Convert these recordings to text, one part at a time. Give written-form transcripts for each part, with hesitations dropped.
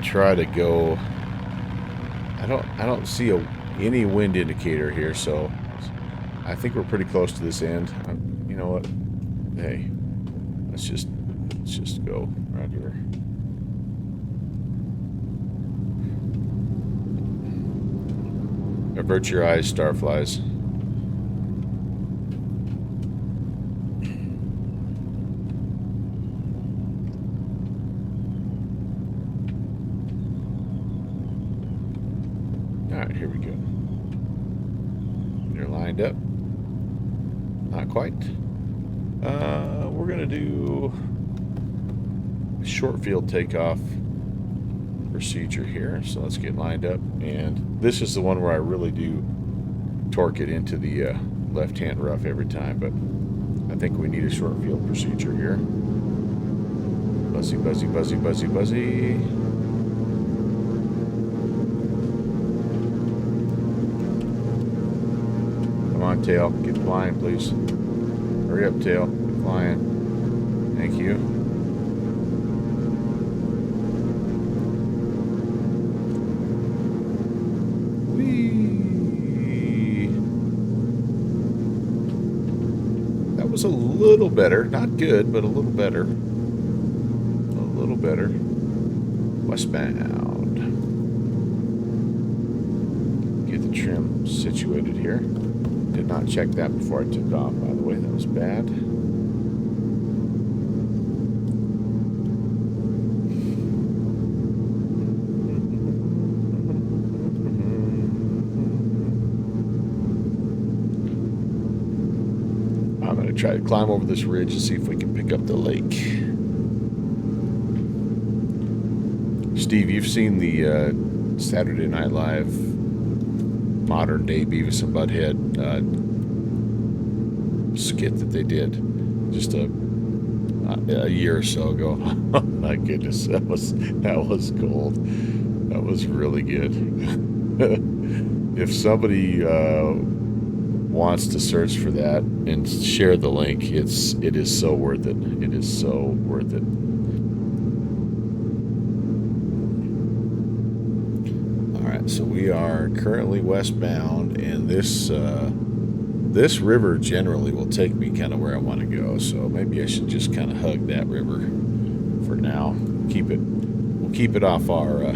try to go. I don't see any wind indicator here, so I think we're pretty close to this end. You know what? Hey, let's just go right here. Avert your eyes, starflies. Alright, here we go. They're lined up. Not quite. We're going to do a short field takeoff procedure here. So let's get lined up. And this is the one where I really do torque it into the left-hand rough every time. But I think we need a short field procedure here. Buzzy, buzzy, buzzy, buzzy, buzzy. Come on, tail. Get flying, please. Hurry up, tail. Get flying. Thank you. Whee! That was a little better. Not good, but a little better. A little better. Westbound. Get the trim situated here. Did not check that before I took off, by the way. That was bad. I'm going to try to climb over this ridge and see if we can pick up the lake. Steve, you've seen the Saturday Night Live modern day Beavis and Butthead skit that they did just a year or so ago. Oh my goodness, that was gold. That was really good. If somebody wants to search for that and share the link, it is so worth it. It is so worth it. So we are currently westbound, and this river generally will take me kind of where I want to go. So maybe I should just kind of hug that river for now. We'll keep it off our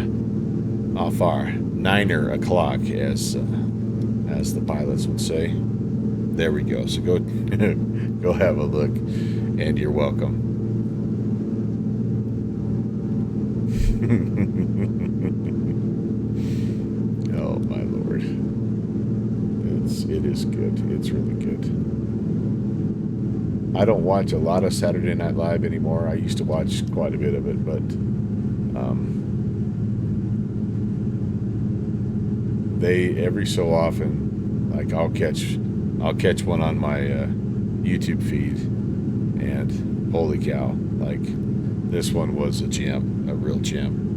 9 o'clock, as the pilots would say. There we go. So go go have a look, and you're welcome. Oh my Lord. It is good. It's really good. I don't watch a lot of Saturday Night Live anymore. I used to watch quite a bit of it, but they every so often, like I'll catch one on my YouTube feed, and holy cow, like this one was a gem, a real gem.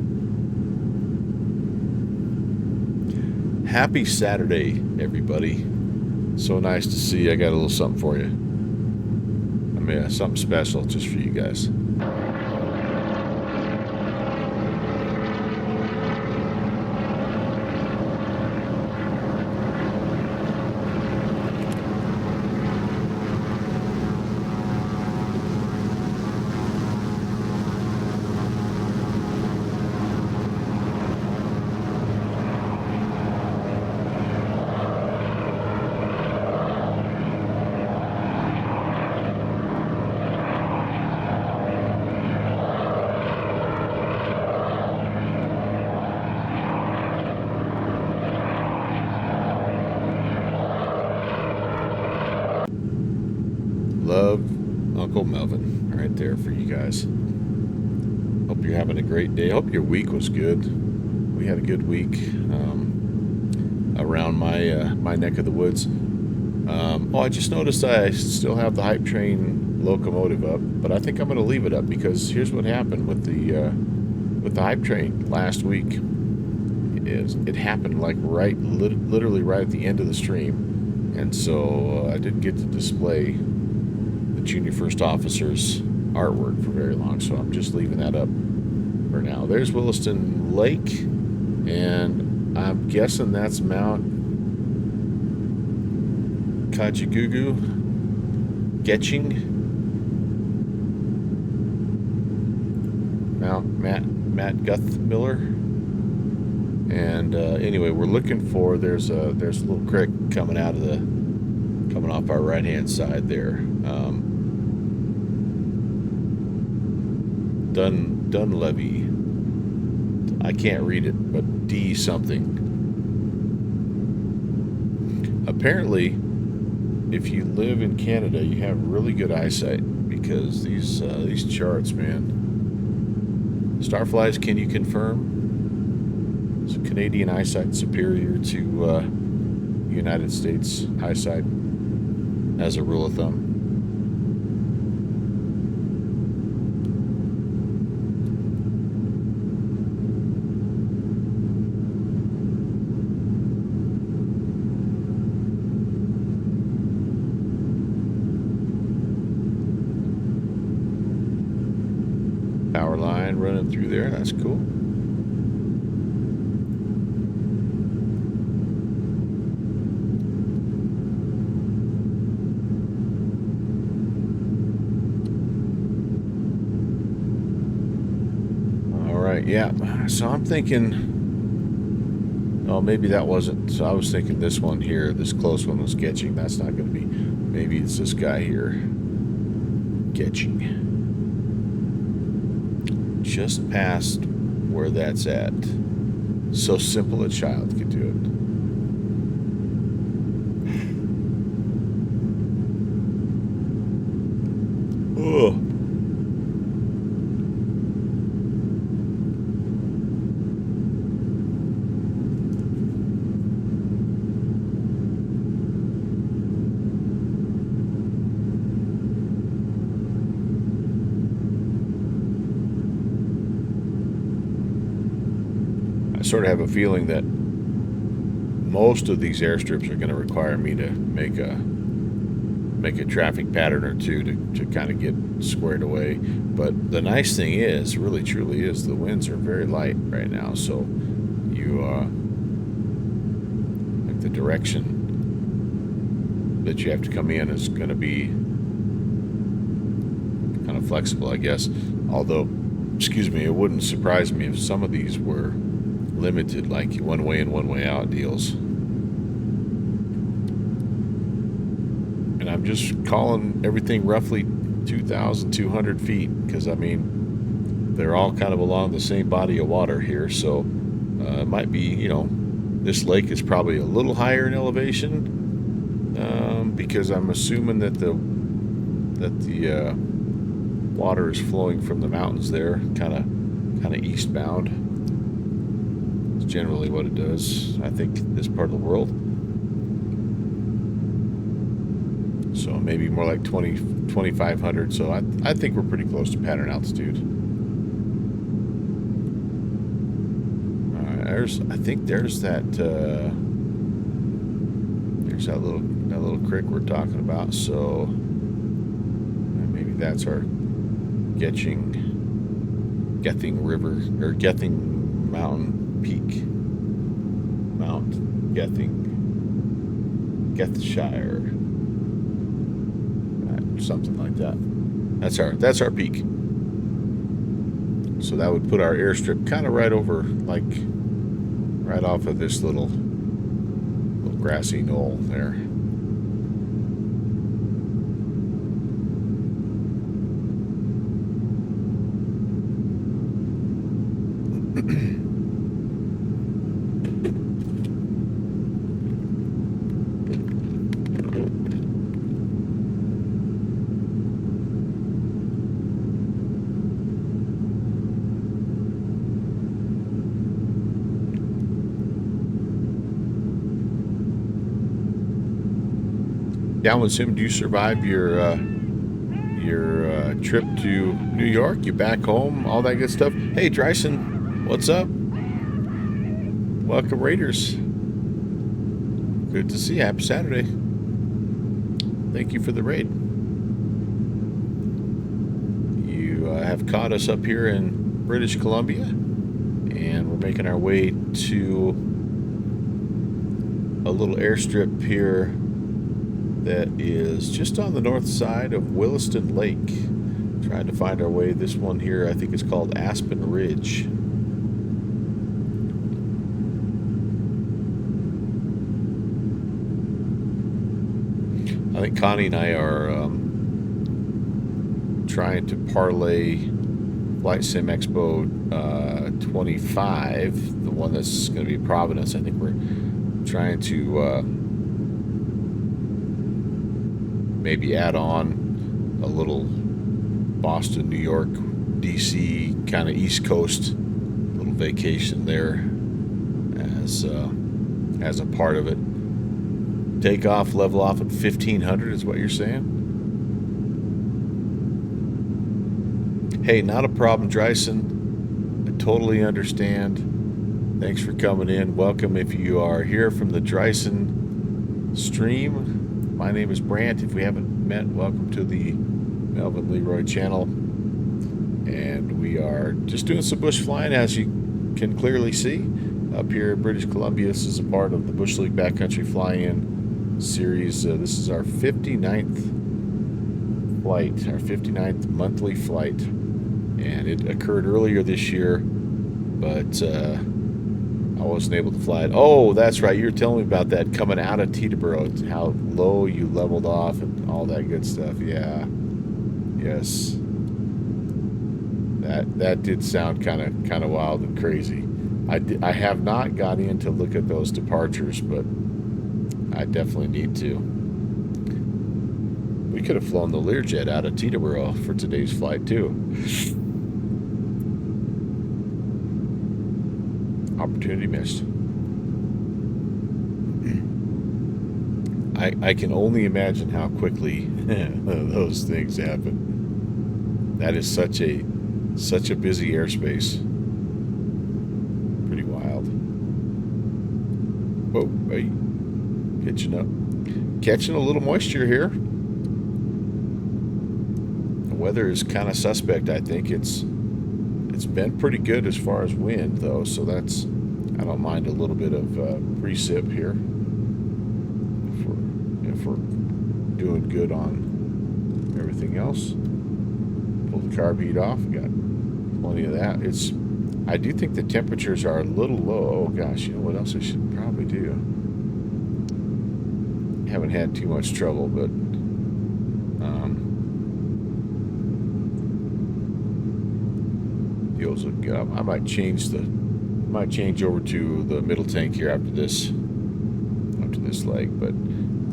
Happy Saturday, everybody. So nice to see you. I got a little something for you. I mean, something special just for you guys. Love, Uncle Melvin, right there for you guys. Hope you're having a great day. Hope your week was good. We had a good week around my neck of the woods. I just noticed I still have the hype train locomotive up, but I think I'm going to leave it up because here's what happened with the hype train last week. It happened like literally right at the end of the stream, and so I didn't get to display junior first officer's artwork for very long, so I'm just leaving that up for now. There's Williston Lake, and I'm guessing that's Mount Kajagoogoo, Getching, Mount Matt Guthmiller. And anyway, we're looking for there's a little creek coming off our right hand side there. Dunlevy. I can't read it, but D something. Apparently, if you live in Canada, you have really good eyesight because these charts, man. Starflies, can you confirm? So Canadian eyesight superior to United States eyesight as a rule of thumb. Power line running through there, that's cool. Yeah, so I'm thinking, oh, maybe that wasn't, so I was thinking this one here, this close one was Getching. That's not going to be, maybe it's this guy here, Getching. Just past where that's at. So simple a child could do it. Oh. Sort of have a feeling that most of these airstrips are going to require me to make a traffic pattern or two to kind of get squared away. But the nice thing is, really truly is, the winds are very light right now, so you like the direction that you have to come in is going to be kind of flexible, I guess. Although, excuse me, it wouldn't surprise me if some of these were limited, like one way in, one way out deals. And I'm just calling everything roughly 2,200 feet because, I mean, they're all kind of along the same body of water here. So it might be, you know, this lake is probably a little higher in elevation because I'm assuming that the water is flowing from the mountains there, kind of eastbound. Generally what it does, I think, this part of the world. So maybe more like 2,500. So I think we're pretty close to pattern altitude. All right, I think there's that little creek we're talking about. So maybe that's our Gething River or Gething Mountain Peak, Mount Gethshire, something like that. That's our peak. So that would put our airstrip kind of right over, like right off of this little grassy knoll there. Downwind Sim, do you survive your trip to New York? You back home? All that good stuff. Hey, Dryson, what's up? Welcome, Raiders. Good to see you. Happy Saturday. Thank you for the raid. You have caught us up here in British Columbia, and we're making our way to a little airstrip here that is just on the north side of Williston Lake. Trying to find our way. This one here, I think it's called Aspen Ridge. I think Connie and I are trying to parlay VATSIM Expo 25, the one that's going to be Providence. I think we're trying to maybe add on a little Boston, New York, DC kind of East Coast little vacation there as a part of it. Take off, level off at 1500 is what you're saying? Hey, not a problem, Dryson. I totally understand. Thanks for coming in. Welcome if you are here from the Dryson stream. My name is Brant. If we haven't met, welcome to the Melvin Leroy channel. And we are just doing some bush flying, as you can clearly see. Up here in British Columbia, this is a part of the Bush League Backcountry Fly-In series. This is our 59th flight, our 59th monthly flight. And it occurred earlier this year, but I wasn't able to fly it. Oh, that's right. You were telling me about that coming out of Teterboro, how low you leveled off and all that good stuff. Yeah. Yes. That did sound kind of wild and crazy. I have not got in to look at those departures, but I definitely need to. We could have flown the Learjet out of Teterboro for today's flight too. Opportunity missed. I can only imagine how quickly those things happen. That is such a busy airspace. Pretty wild. Whoa, hey, hitching up. Catching a little moisture here. The weather is kind of suspect. I think it's been pretty good as far as wind, though, so that's, I don't mind a little bit of precip here if we're doing good on everything else. Pull the carb heat off. We got plenty of that. I do think the temperatures are a little low. Oh gosh, you know what else I should probably do? Haven't had too much trouble, but deals look good. I might change over to the middle tank here after this leg. But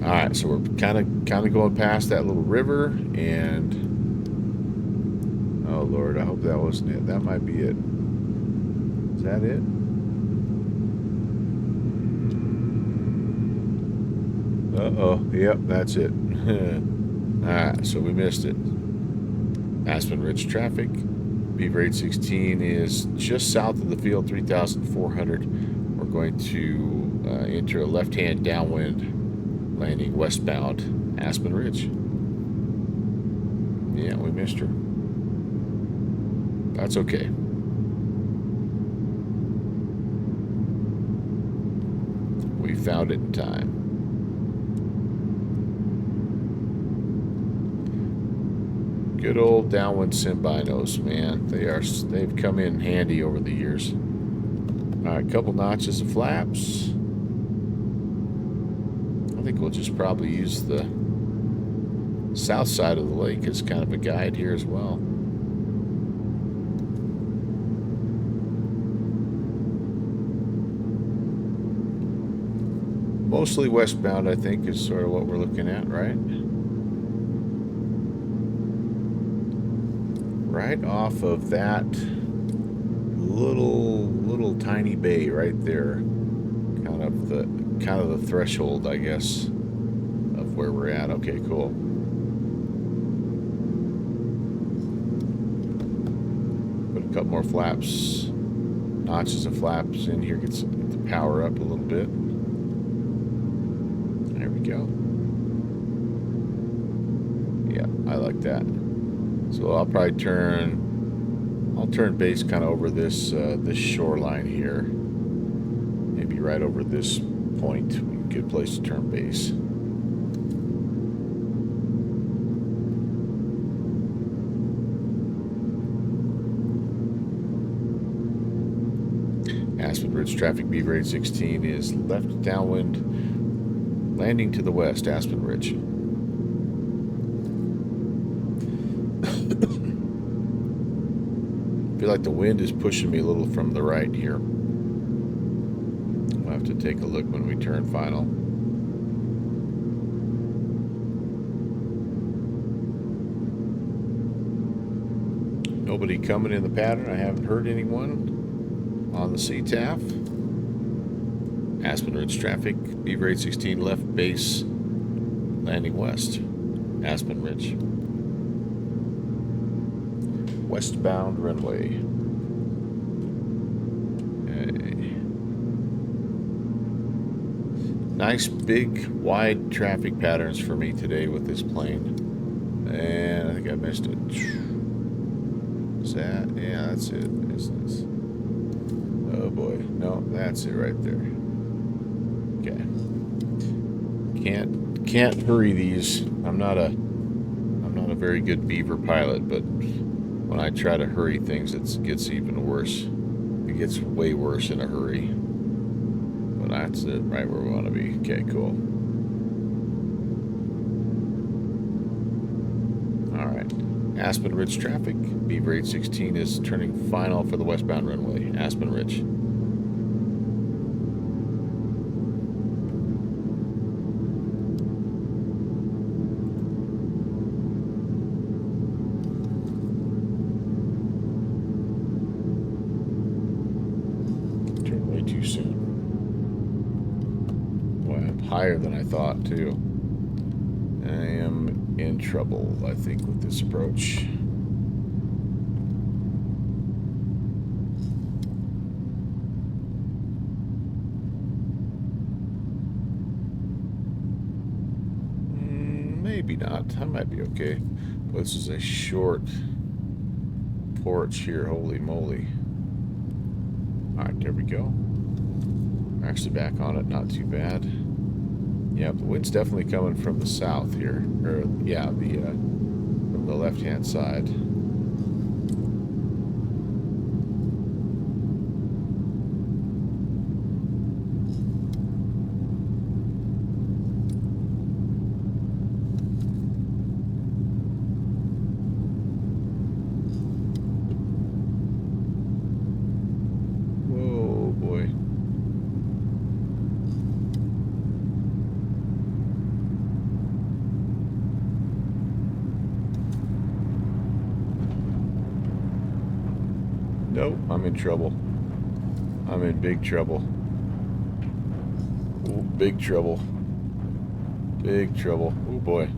all right, so we're kind of going past that little river, and oh Lord, I hope that wasn't it. That might be it. Is that it? Uh-oh. Yep, that's it. Alright, so we missed it. Aspen Ridge traffic. Beaver 816 is just south of the field, 3,400. We're going to enter a left-hand downwind landing westbound Aspen Ridge. Yeah, we missed her. That's okay. We found it in time. Good old downwind Symbinos, man. They've come in handy over the years. All right, couple notches of flaps. I think we'll just probably use the south side of the lake as kind of a guide here as well. Mostly westbound, I think, is sort of what we're looking at, right? Right off of that little tiny bay right there, kind of the threshold, I guess, of where we're at. Okay, cool. Put a couple more flaps, notches of flaps in here, get the power up a little bit. There we go. Yeah, I like that. So I'll probably turn I'll turn base kind of over this shoreline here. Maybe right over this point. Good place to turn base. Aspen Ridge traffic, Beaver 816 is left downwind, landing to the west, Aspen Ridge. I feel like the wind is pushing me a little from the right here. I'll have to take a look when we turn final. Nobody coming in the pattern. I haven't heard anyone on the CTAF. Aspen Ridge traffic, Beaver 816 left base, landing west, Aspen Ridge. Westbound runway. Okay. Nice big wide traffic patterns for me today with this plane. And I think I missed it. Is that? Yeah, that's it. This. Oh boy. No, that's it right there. Okay. Can't hurry these. I'm not a very good Beaver pilot, but when I try to hurry things, it gets even worse. It gets way worse in a hurry. But that's it, right where we want to be. Okay, cool. All right. Aspen Ridge traffic. Beaver 816 is turning final for the westbound runway. Aspen Ridge. Too soon. Boy, I'm higher than I thought, too. I am in trouble, I think, with this approach. Maybe not. I might be okay. But this is a short porch here. Holy moly. Alright, there we go. We're actually back on it, not too bad. Yeah, the wind's definitely coming from the south here. Or, yeah, from the left-hand side. Nope, I'm in trouble. I'm in big trouble. Ooh, big trouble. Big trouble. Oh boy.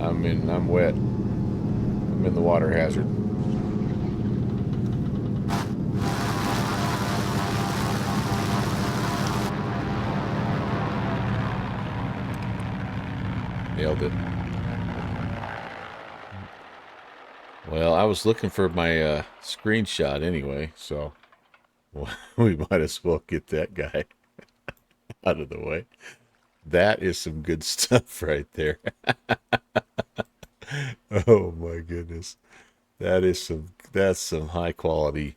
I'm wet. I'm in the water hazard. Nailed it. Well, I was looking for my screenshot anyway, so we might as well get that guy out of the way. That is some good stuff right there. Oh my goodness. That's some high quality.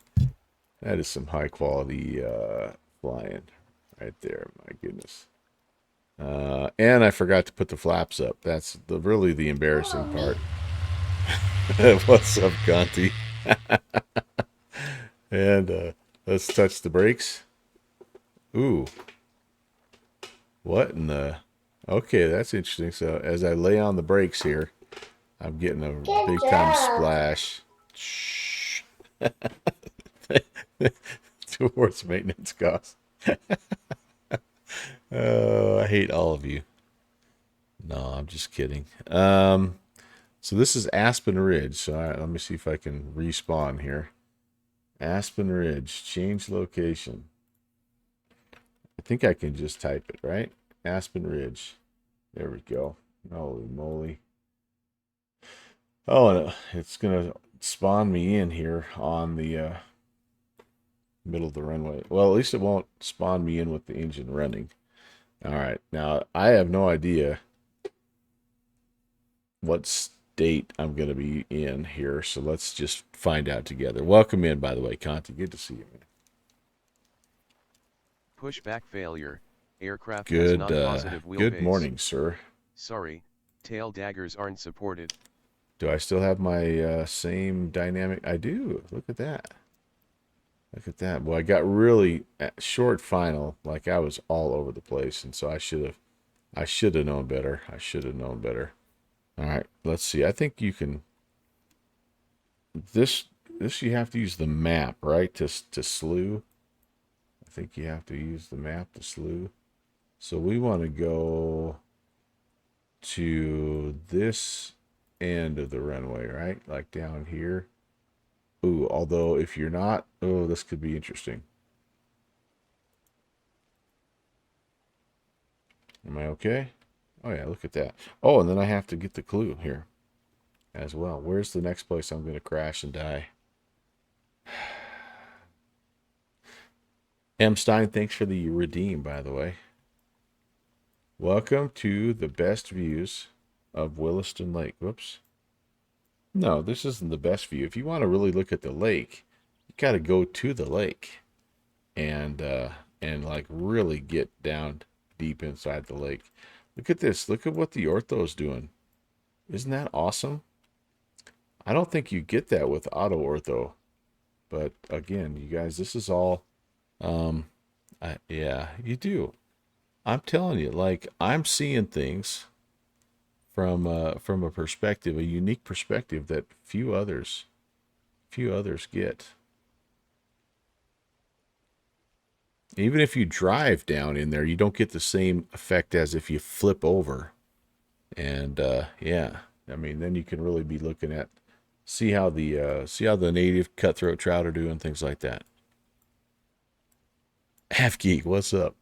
That is some high quality flying right there. My goodness. And I forgot to put the flaps up. That's really the embarrassing part. What's up, Conti? And let's touch the brakes. Ooh. What in the... Okay, that's interesting. So as I lay on the brakes here, I'm getting a big time splash. Shh. Towards maintenance costs. Oh, I hate all of you. No, I'm just kidding. So this is Aspen Ridge. So let me see if I can respawn here. Aspen Ridge, change location. I think I can just type it, right? Aspen Ridge. There we go. Holy moly. Oh, and it's going to spawn me in here on the middle of the runway. Well, at least it won't spawn me in with the engine running. All right. Now, I have no idea what state I'm going to be in here, so let's just find out together. Welcome in, by the way, Conti. Good to see you, man. Pushback failure. Aircraft has Good, not positive wheelbase. good morning, sir. Sorry, tail daggers aren't supported. Do I still have my same dynamic? I do. Look at that. Look at that. Boy, I got really short final. Like I was all over the place, and so I should have known better. I should have known better. All right, let's see. I think you can. This you have to use the map, right? To slew. I think you have to use the map to slew. So we want to go to this end of the runway, right? Like down here. Ooh, although if you're not, oh, this could be interesting. Am I okay? Oh yeah, look at that. Oh, and then I have to get the clue here as well. Where's the next place I'm going to crash and die? M. Stein, thanks for the redeem, by the way. Welcome to the best views of Williston Lake. Whoops. No, this isn't the best view. If you want to really look at the lake, you got to go to the lake and like really get down deep inside the lake. Look at this. Look at what the ortho's doing. Isn't that awesome? I don't think you get that with auto ortho. But again, you guys, this is all yeah, you do. I'm telling you, like I'm seeing things from a perspective, a unique perspective that few others get. Even if you drive down in there, you don't get the same effect as if you flip over. And yeah, I mean, then you can really be looking at see how the native cutthroat trout are doing, things like that. Half Geek, what's up?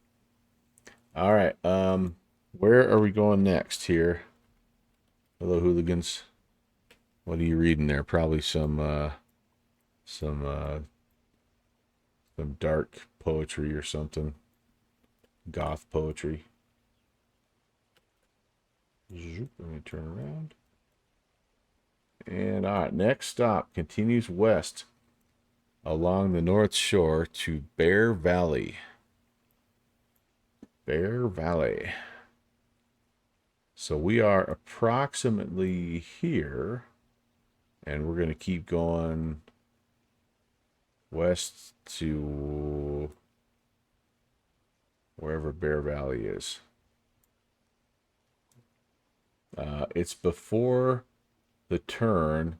All right, where are we going next here? Hello, hooligans. What are you reading there? Probably some dark poetry or something. Goth poetry. Zoop, let me turn around. And all right, next stop continues west along the north shore to Bear Valley. Bear Valley. So we are approximately here, and we're going to keep going west to wherever Bear Valley is. It's before the turn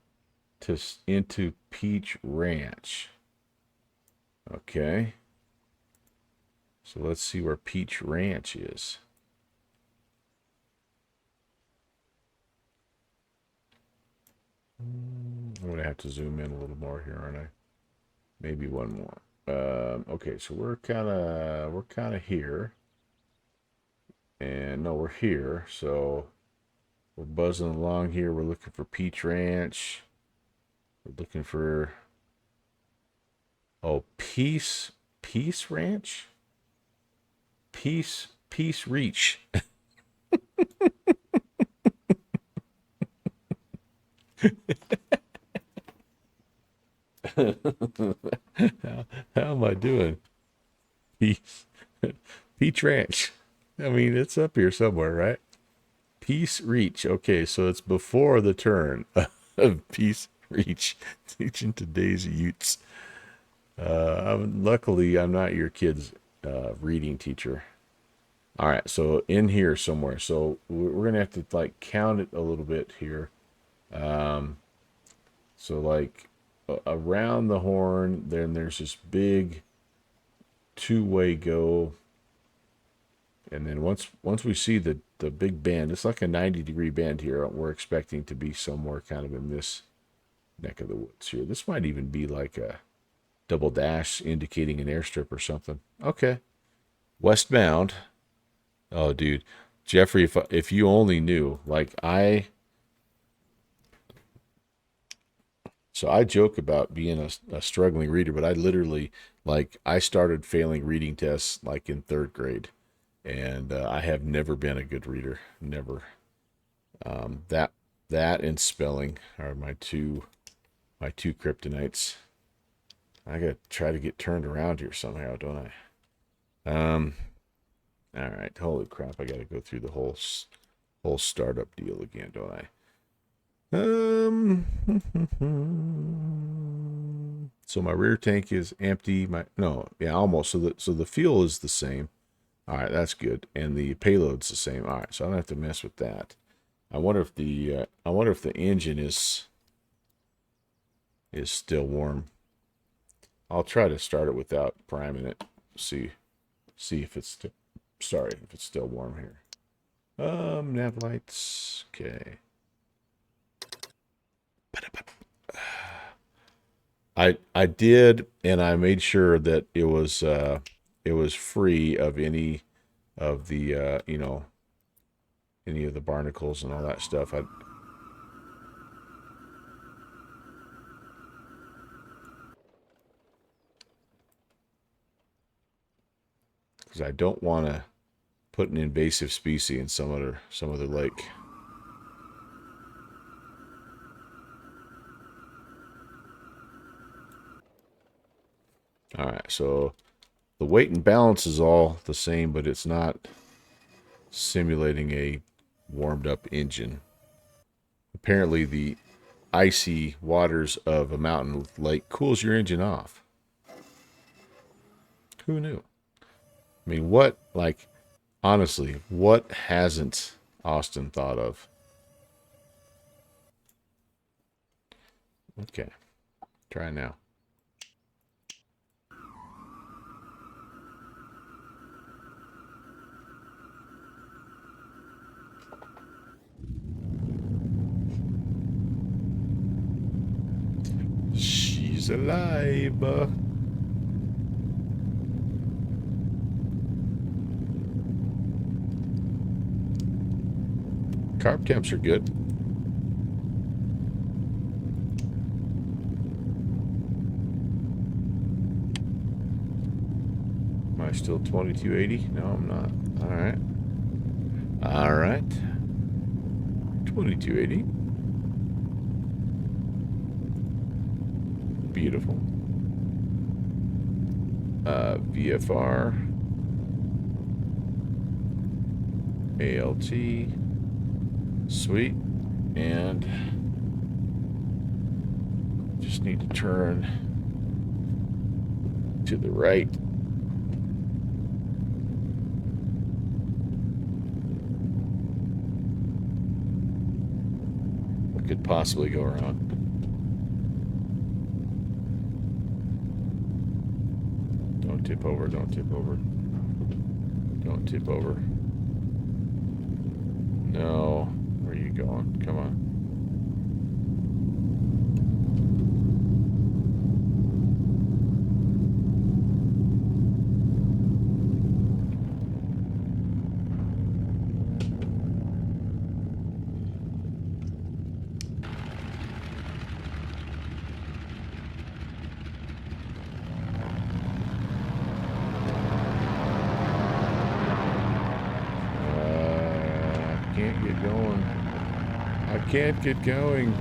into Peach Ranch. Okay. So let's see where Peach Ranch is. I'm going to have to zoom in a little more here, aren't I? Maybe one more. Okay, so we're kind of here. And no, we're here. So we're buzzing along here. We're looking for Peach Ranch. We're looking for Peace Ranch? Peace Reach. How am I doing? Peach Ranch. I mean, it's up here somewhere, right? Peace Reach. Okay, so it's before the turn of Peace Reach. Teaching today's Utes. Luckily, I'm not your kid's reading teacher. All right, so in here somewhere. So we're gonna have to like count it a little bit here. So like around the horn, then there's this big two-way go, and then once we see the big bend, it's like a 90-degree bend here. We're expecting to be somewhere kind of in this neck of the woods here. This might even be like a double dash indicating an airstrip or something. Okay, westbound. Oh, dude, Jeffrey, if you only knew, like so I joke about being a struggling reader, but I literally, like, I started failing reading tests like in third grade, and I have never been a good reader, never. That and spelling are my two kryptonites. I gotta try to get turned around here somehow, don't I? All right. Holy crap! I gotta go through the whole startup deal again, don't I? So my rear tank is empty. Almost. So the fuel is the same. All right, that's good, and the payload's the same. All right, so I don't have to mess with that. I wonder if the engine is still warm. I'll try to start it without priming it. See if it's if it's still warm here. Nav lights. Okay. I did, and I made sure that it was free of any of the any of the barnacles and all that stuff. Because I don't want to put an invasive species in some other lake. All right, so the weight and balance is all the same, but it's not simulating a warmed up engine. Apparently the icy waters of a mountain lake cools your engine off. Who knew? I mean, honestly, what hasn't Austin thought of? Okay, try now. She's alive. Carb temps are good. Am I still 2280? No, I'm not. All right. All right. 2280. Beautiful. VFR. ALT. Sweet. And just need to turn to the right. What could possibly go wrong? Don't tip over, don't tip over. Don't tip over. No. Where are you going? Come on. Can't get going. I can't get going.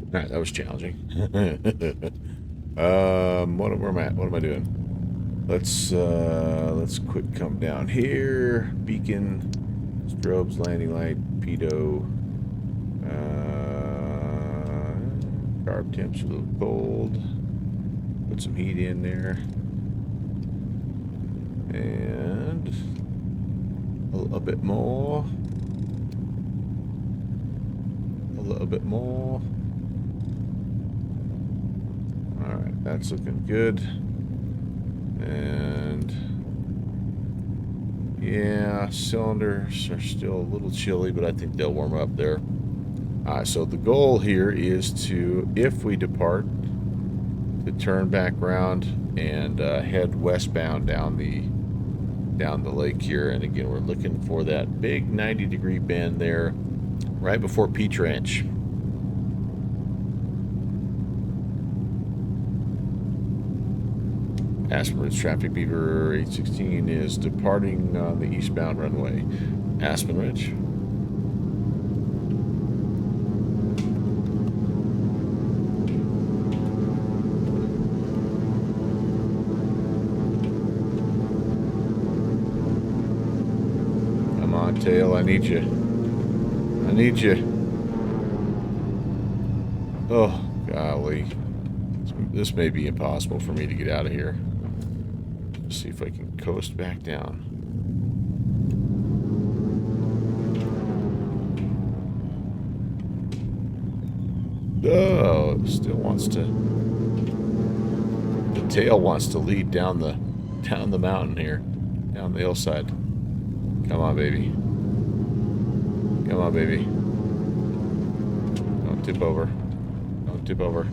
All right, that was challenging. What am I doing? Let's quick come down here. Beacon, strobes, landing light, pedo. Carb temps a little cold. Put some heat in there. And A bit more. A little bit more. Alright, that's looking good. And yeah, cylinders are still a little chilly, but I think they'll warm up there. Alright, so the goal here is to, if we depart, to turn back around and head westbound down the lake here. And again, we're looking for that big 90-degree bend there, right before Peach Ranch. Aspen Ridge traffic, Beaver 816 is departing on the eastbound runway. Aspen Ridge. Come on, tail, I need you. I need you. Oh, golly. This may be impossible for me to get out of here. Let's see if I can coast back down. Oh, it still wants to. The tail wants to lead down the mountain here, down the hillside. Come on, baby. Come on, baby. Don't tip over. Don't tip over.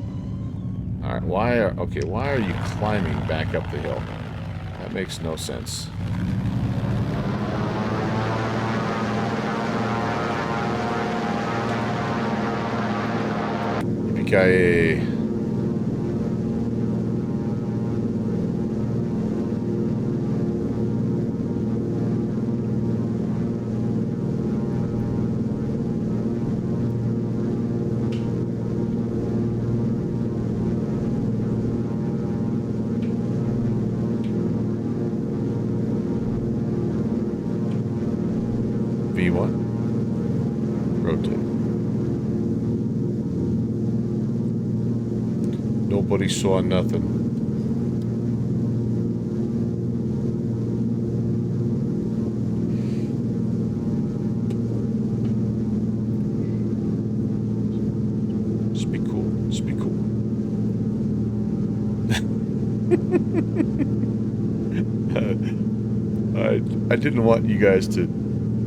All right. Why are you climbing back up the hill? That makes no sense. Yippee-ki-yay. V1. Rotate. Nobody saw nothing. Just be cool. Just be cool. I didn't want you guys to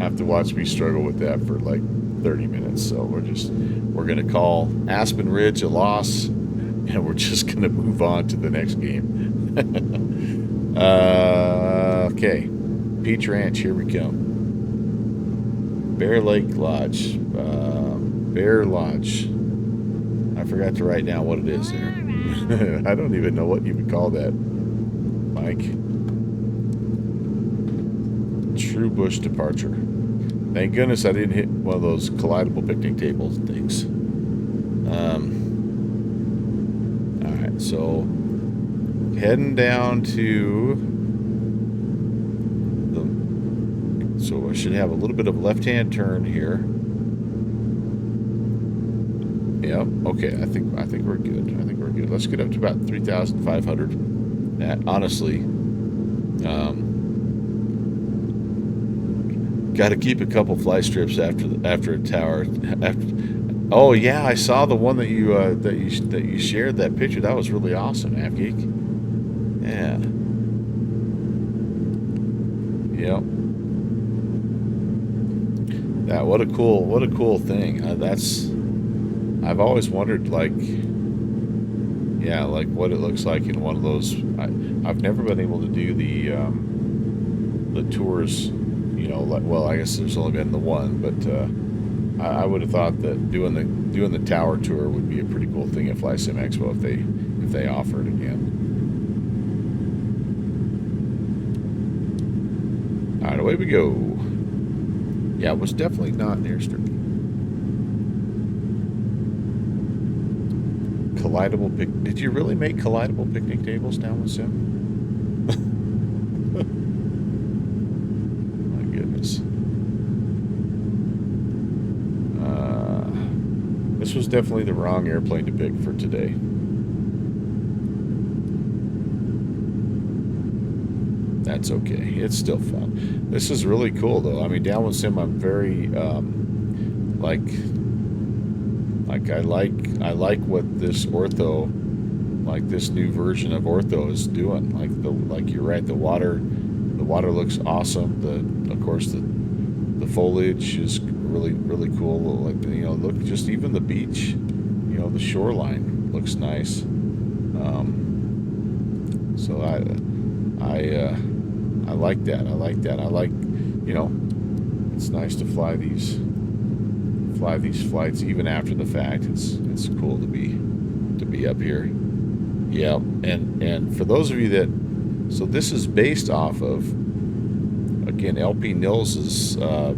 have to watch me struggle with that for like 30 minutes, so we're gonna call Aspen Ridge a loss, and we're just gonna move on to the next game. Okay, Peach Ranch, here we go. Bear Lake Lodge. Bear Lodge. I forgot to write down what it is there. I don't even know what you would call that, Mike. True bush departure. Thank goodness I didn't hit one of those collidable picnic table things. Alright, so heading down to the, so I should have a little bit of left-hand turn here. Yep, okay, I think we're good. I think we're good. Let's get up to about 3,500. That honestly, got to keep a couple fly strips after a tower. Oh yeah, I saw the one that you shared that picture. That was really awesome, AppGeek. Yeah. Yep. That what a cool thing. I've always wondered, like, yeah, like what it looks like in one of those. I've never been able to do the tours. You know, like, well, I guess there's only been the one, but I would have thought that doing the tower tour would be a pretty cool thing at Fly Sim Expo if they offer it again. All right, away we go. Yeah, it was definitely not near Strippy. Collidable Did you really make collidable picnic tables down with Sim? This was definitely the wrong airplane to pick for today. That's okay. It's still fun. This is really cool, though. I mean, downwind sim, I'm very like I like what this ortho, like this new version of ortho is doing. Like you're right, the water looks awesome. Of course the foliage is really cool. Like, look, just even the beach, the shoreline looks nice. So I like that. I like that. I like, it's nice to fly these flights even after the fact. It's cool to be up here. Yeah, and for those of you that, so this is based off of, again, LP Nils's, I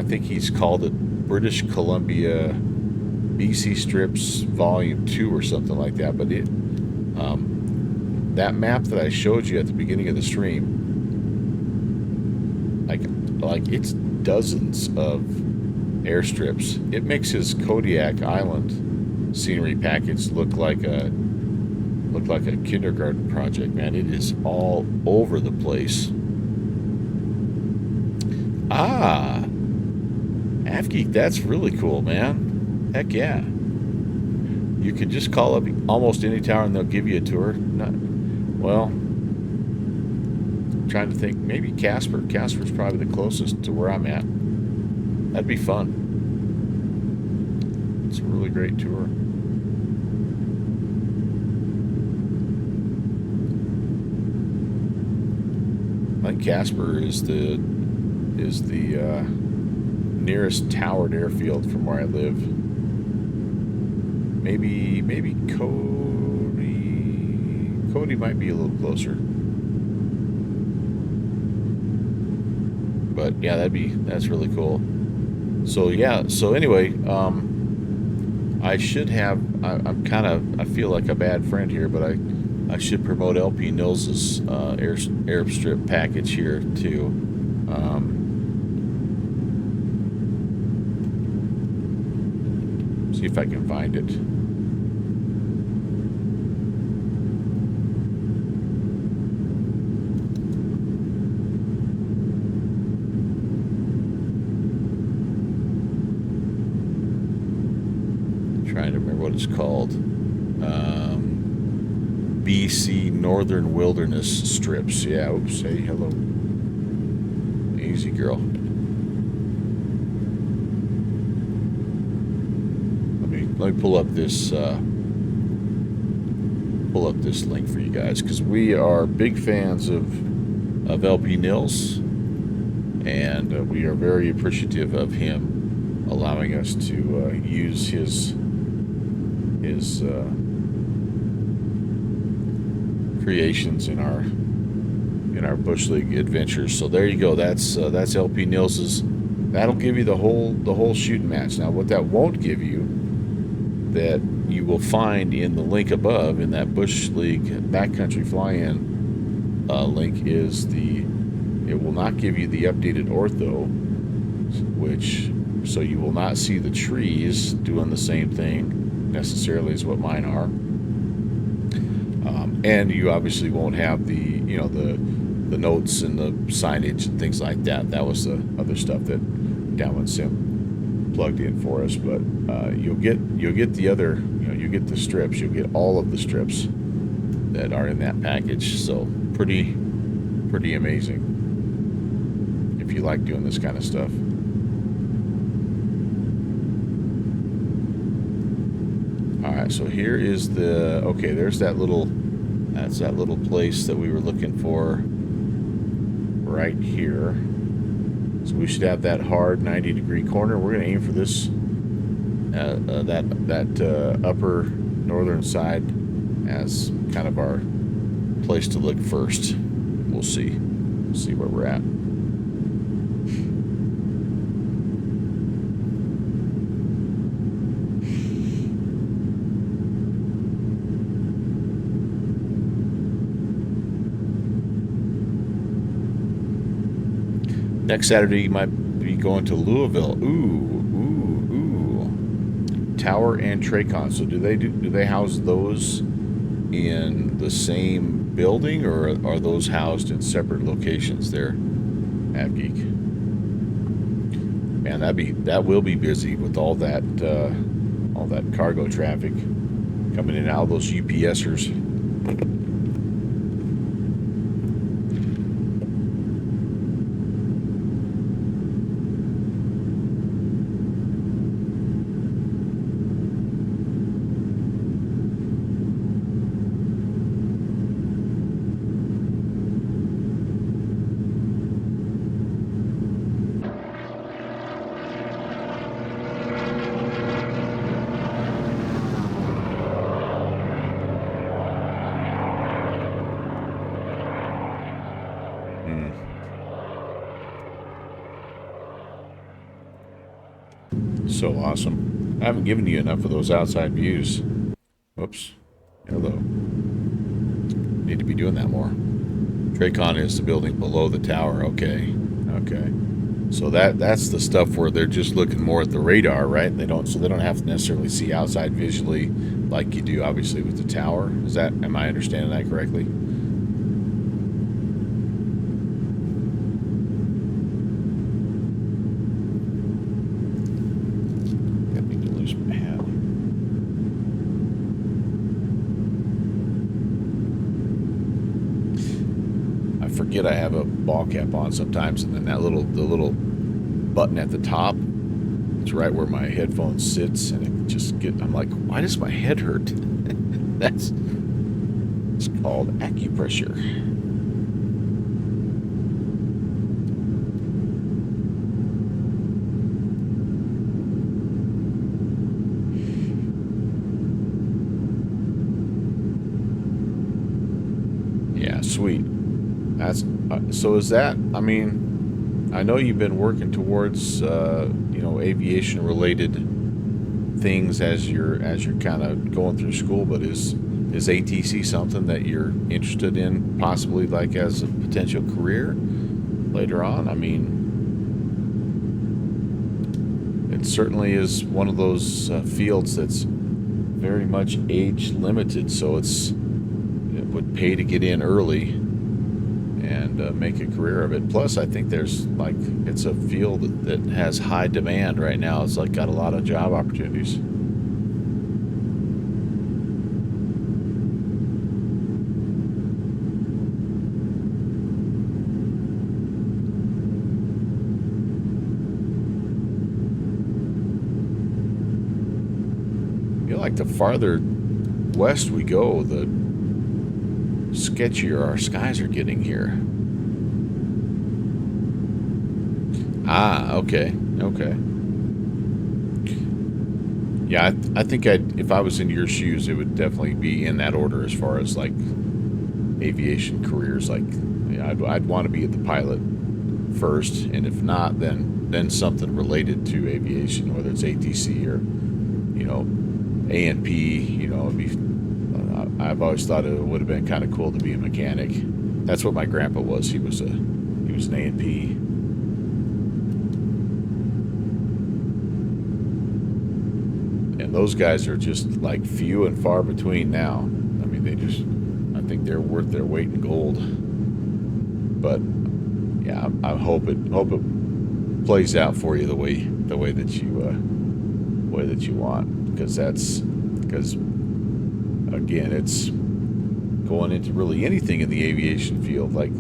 think he's called it British Columbia BC Strips Volume 2 or something like that. But that map that I showed you at the beginning of the stream, like it's dozens of airstrips. It makes his Kodiak Island scenery package look like a kindergarten project, man. It is all over the place. Ah, AvGeek, that's really cool, man. Heck yeah. You can just call up almost any tower and they'll give you a tour. Well, I'm trying to think, maybe Casper. Casper's probably the closest to where I'm at. That'd be fun. It's a really great tour. I think Casper is the nearest towered airfield from where I live. Maybe Cody might be a little closer. But yeah, that's really cool. So yeah, so anyway, I should have, I feel like a bad friend here, but I should promote LP Nils's airstrip package here too. See if I can find it. Trying to remember what it's called. BC Northern Wilderness Strips. Yeah, oops, hey, hello. Easy, girl. Let me pull up this link for you guys, because we are big fans of LP Nils, and we are very appreciative of him allowing us to use his creations in our Bush League adventures. So there you go. That's LP Nils's. That'll give you the whole shooting match. Now, what that won't give you, that you will find in the link above in that Bush League backcountry fly-in link, is it will not give you the updated ortho, so you will not see the trees doing the same thing necessarily as what mine are, and you obviously won't have the notes and the signage and things like that. That was the other stuff that Downwind Sim plugged in for us, but you'll get the other, you get the strips, you'll get all of the strips that are in that package. So pretty amazing if you like doing this kind of stuff. All right, so here is there's that little place that we were looking for right here. So we should have that hard 90-degree corner. We're going to aim for this, that upper northern side as kind of our place to look first. We'll see where we're at. Next Saturday, you might be going to Louisville. Ooh. Tower and Tracon. So do they house those in the same building, or are those housed in separate locations there, AvGeek? Man, that will be busy with all that cargo traffic coming in and out of those UPSers. So awesome. I haven't given you enough of those outside views. Whoops. Hello. Need to be doing that more. Tracon is the building below the tower. Okay. Okay. So that's the stuff where they're just looking more at the radar, right? They don't have to necessarily see outside visually like you do obviously with the tower. Am I understanding that correctly? Forget I have a ball cap on sometimes, and then the little button at the top, it's right where my headphone sits, and I'm like, why does my head hurt? It's called acupressure. Yeah, sweet. That's so is that, I mean, I know you've been working towards aviation related things as you're kind of going through school, but is ATC something that you're interested in possibly like as a potential career later on? I mean, it certainly is one of those fields that's very much age limited, so it would pay to get in early and make a career of it. Plus, I think it's a field that has high demand right now. It's like got a lot of job opportunities. Like the farther west we go, the sketchier our skies are getting here. Ah, okay. Yeah, I think if I was in your shoes, it would definitely be in that order as far as like aviation careers. Like, I'd want to be at the pilot first, and if not, then something related to aviation, whether it's ATC or A&P. I've always thought it would have been kind of cool to be a mechanic. That's what my grandpa was. He was an A&P. And those guys are just like few and far between now. I mean, I think they're worth their weight in gold. But yeah, I hope it plays out for you the way that you want, because again, it's going into really anything in the aviation field. Like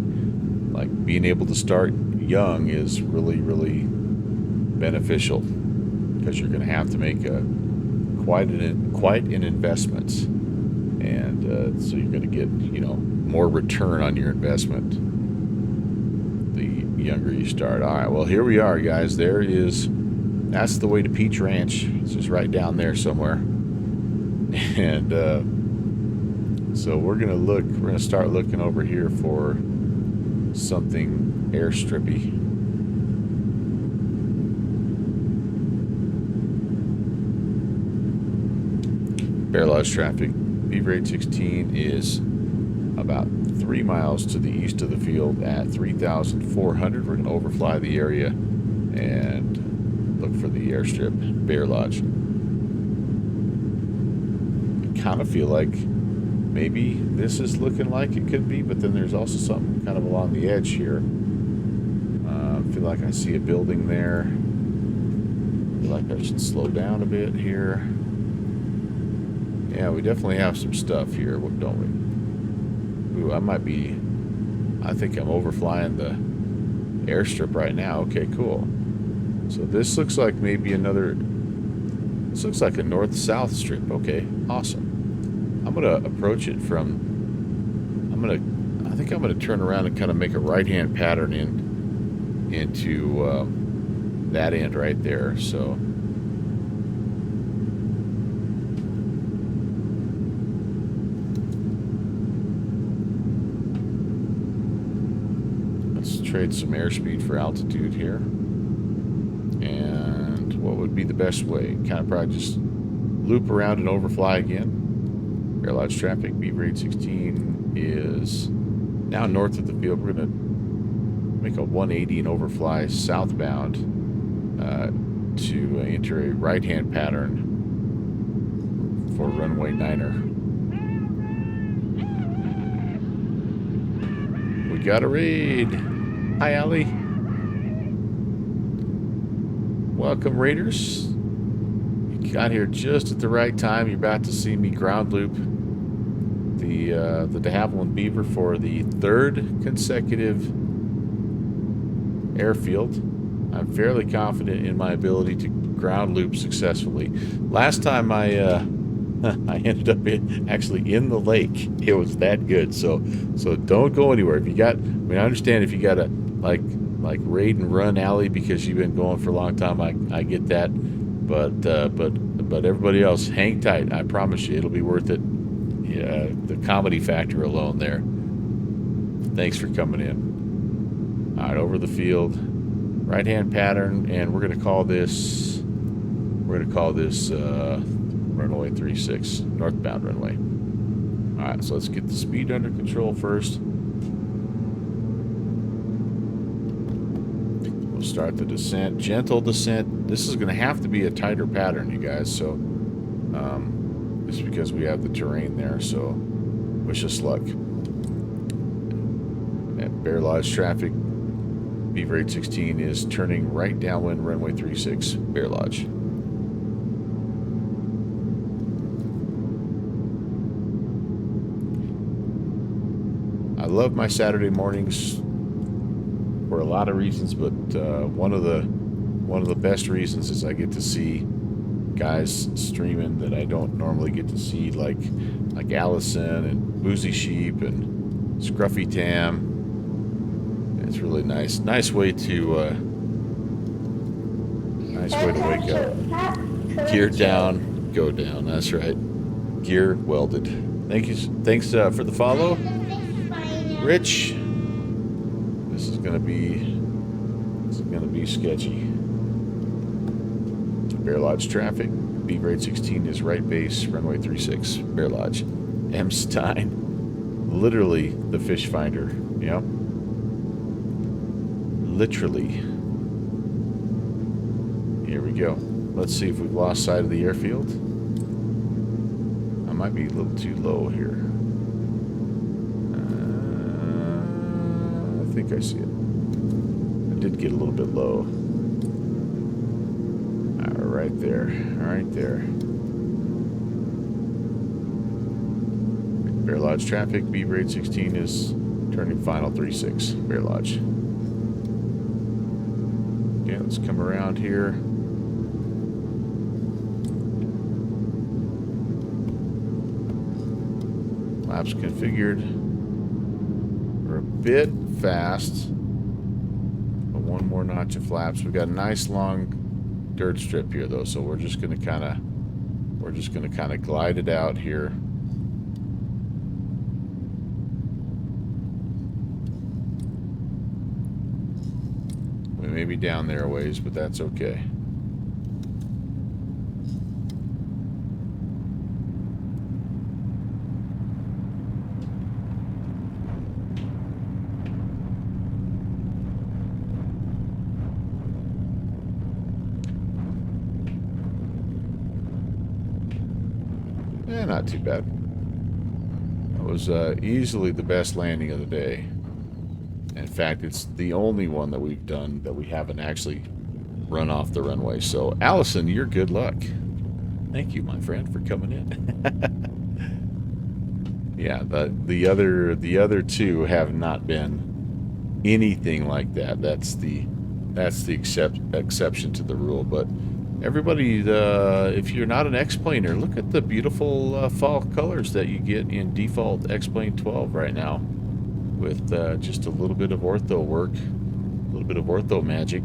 being able to start young is really, really beneficial, because you're going to have to make quite an investment, and so you're going to get more return on your investment the younger you start. All right, well, here we are, guys. That's the way to Peach Ranch. It's just right down there somewhere. And so we're gonna start looking over here for something airstrippy. Bear Lodge traffic. Beaver 816 is about 3 miles to the east of the field at 3,400. We're gonna overfly the area and look for the airstrip, Bear Lodge. I kind of feel like maybe this is looking like it could be, but then there's also something kind of along the edge here. I feel like I see a building there. I feel like I should slow down a bit here. Yeah, we definitely have some stuff here, don't we? Ooh, I think I'm overflying the airstrip right now. Okay, cool. So this looks like maybe this looks like a north-south strip. Okay, awesome. I'm gonna approach it from, I think I'm gonna turn around and kind of make a right-hand pattern into that end right there. So let's trade some airspeed for altitude here. And what would be the best way? Kind of probably just loop around and overfly again. Air lodge traffic, Beaver 816 is now north of the field. We're going to make a 180 and overfly southbound to enter a right-hand pattern for runway 9er. We got a raid. Hi, Allie. Welcome, Raiders. You got here just at the right time. You're about to see me ground loop the de Havilland Beaver for the 3rd consecutive airfield. I'm fairly confident in my ability to ground loop successfully. Last time I ended up actually in the lake. It was that good. So don't go anywhere. If you got, I understand if you got a like raid and run alley because you've been going for a long time. I get that, but everybody else, hang tight. I promise you, it'll be worth it. Yeah, the comedy factor alone there. Thanks for coming in. All right, over the field, right-hand pattern, and we're gonna call this runway 36, northbound runway. All right, so let's get the speed under control first. We'll start the descent, gentle descent. This is gonna have to be a tighter pattern, you guys. So, just because we have the terrain there. So, wish us luck. At Bear Lodge traffic, Beaver 816 is turning right downwind runway 36, Bear Lodge. I love my Saturday mornings for a lot of reasons, but one of the best reasons is I get to see guys streaming that I don't normally get to see, like Allison and Boozy Sheep and Scruffy Tam. It's really nice. Nice way to wake up. Gear down, go down. That's right. Gear welded. Thank you. Thanks for the follow, Rich. This is gonna be sketchy. Bear Lodge traffic. Beaver 816 is right base, runway 36, Bear Lodge. M. Stein. Literally the fish finder. Yep. Literally. Here we go. Let's see if we've lost sight of the airfield. I might be a little too low here. I think I see it. I did get a little bit low. Right there, right there. Bear Lodge traffic, Beaver 816 is turning final 36, Bear Lodge. Okay, let's come around here. Flaps configured. We're a bit fast, but one more notch of flaps. We've got a nice long dirt strip here though, so we're just gonna kind of glide it out here. We may be down there a ways, but that's okay. Not too bad. That was easily the best landing of the day. In fact, it's the only one that we've done that we haven't actually run off the runway. So, Allison, you're good luck. Thank you, my friend, for coming in. Yeah, the other two have not been anything like that. That's the exception to the rule. But everybody, if you're not an X-planer, look at the beautiful fall colors that you get in default X-Plane 12 right now, with just a little bit of ortho work, a little bit of ortho magic.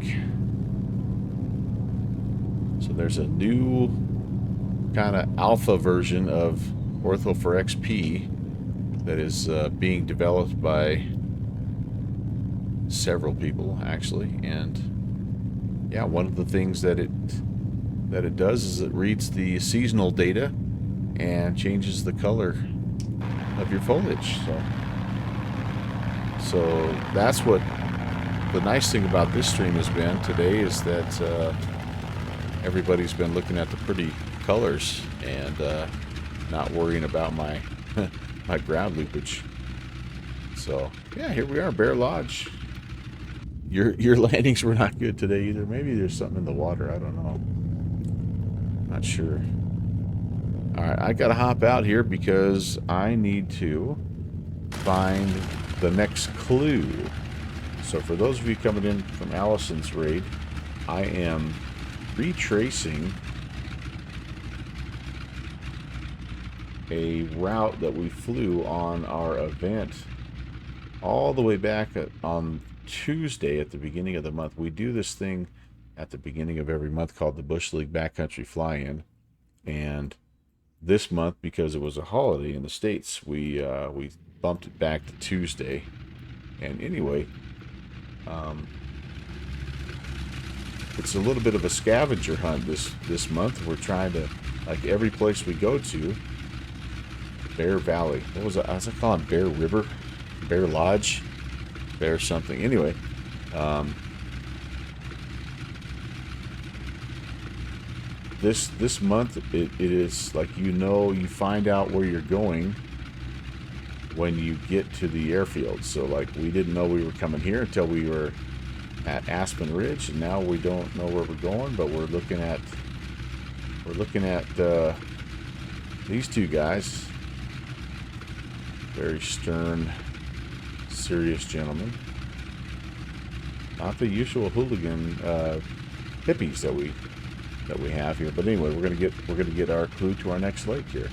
So there's a new kind of alpha version of Ortho for XP that is being developed by several people, actually. And yeah, one of the things that it does is it reads the seasonal data and changes the color of your foliage. So that's what the nice thing about this stream has been today, is that everybody's been looking at the pretty colors and not worrying about my my ground loopage. So yeah, here we are, Bear Lodge. Your landings were not good today either. Maybe there's something in the water. I don't know. Not sure. All right, I gotta hop out here because I need to find the next clue. So for those of you coming in from Allison's raid, I am retracing a route that we flew on our event all the way back on Tuesday at the beginning of the month. We do this thing at the beginning of every month called the Bush League Backcountry Fly-In, and this month, because it was a holiday in the States, we bumped it back to Tuesday. And anyway, it's a little bit of a scavenger hunt this month. We're trying to, like every place we go to, Bear Valley. What was it? I was calling Bear River, Bear Lodge, Bear something. Anyway, this month it is like, you find out where you're going when you get to the airfield. So like, we didn't know we were coming here until we were at Aspen Ridge, and now we don't know where we're going, but we're looking at these two guys. Very stern, serious gentlemen. Not the usual hooligan hippies that we have here. But anyway, we're gonna get our clue to our next lake here.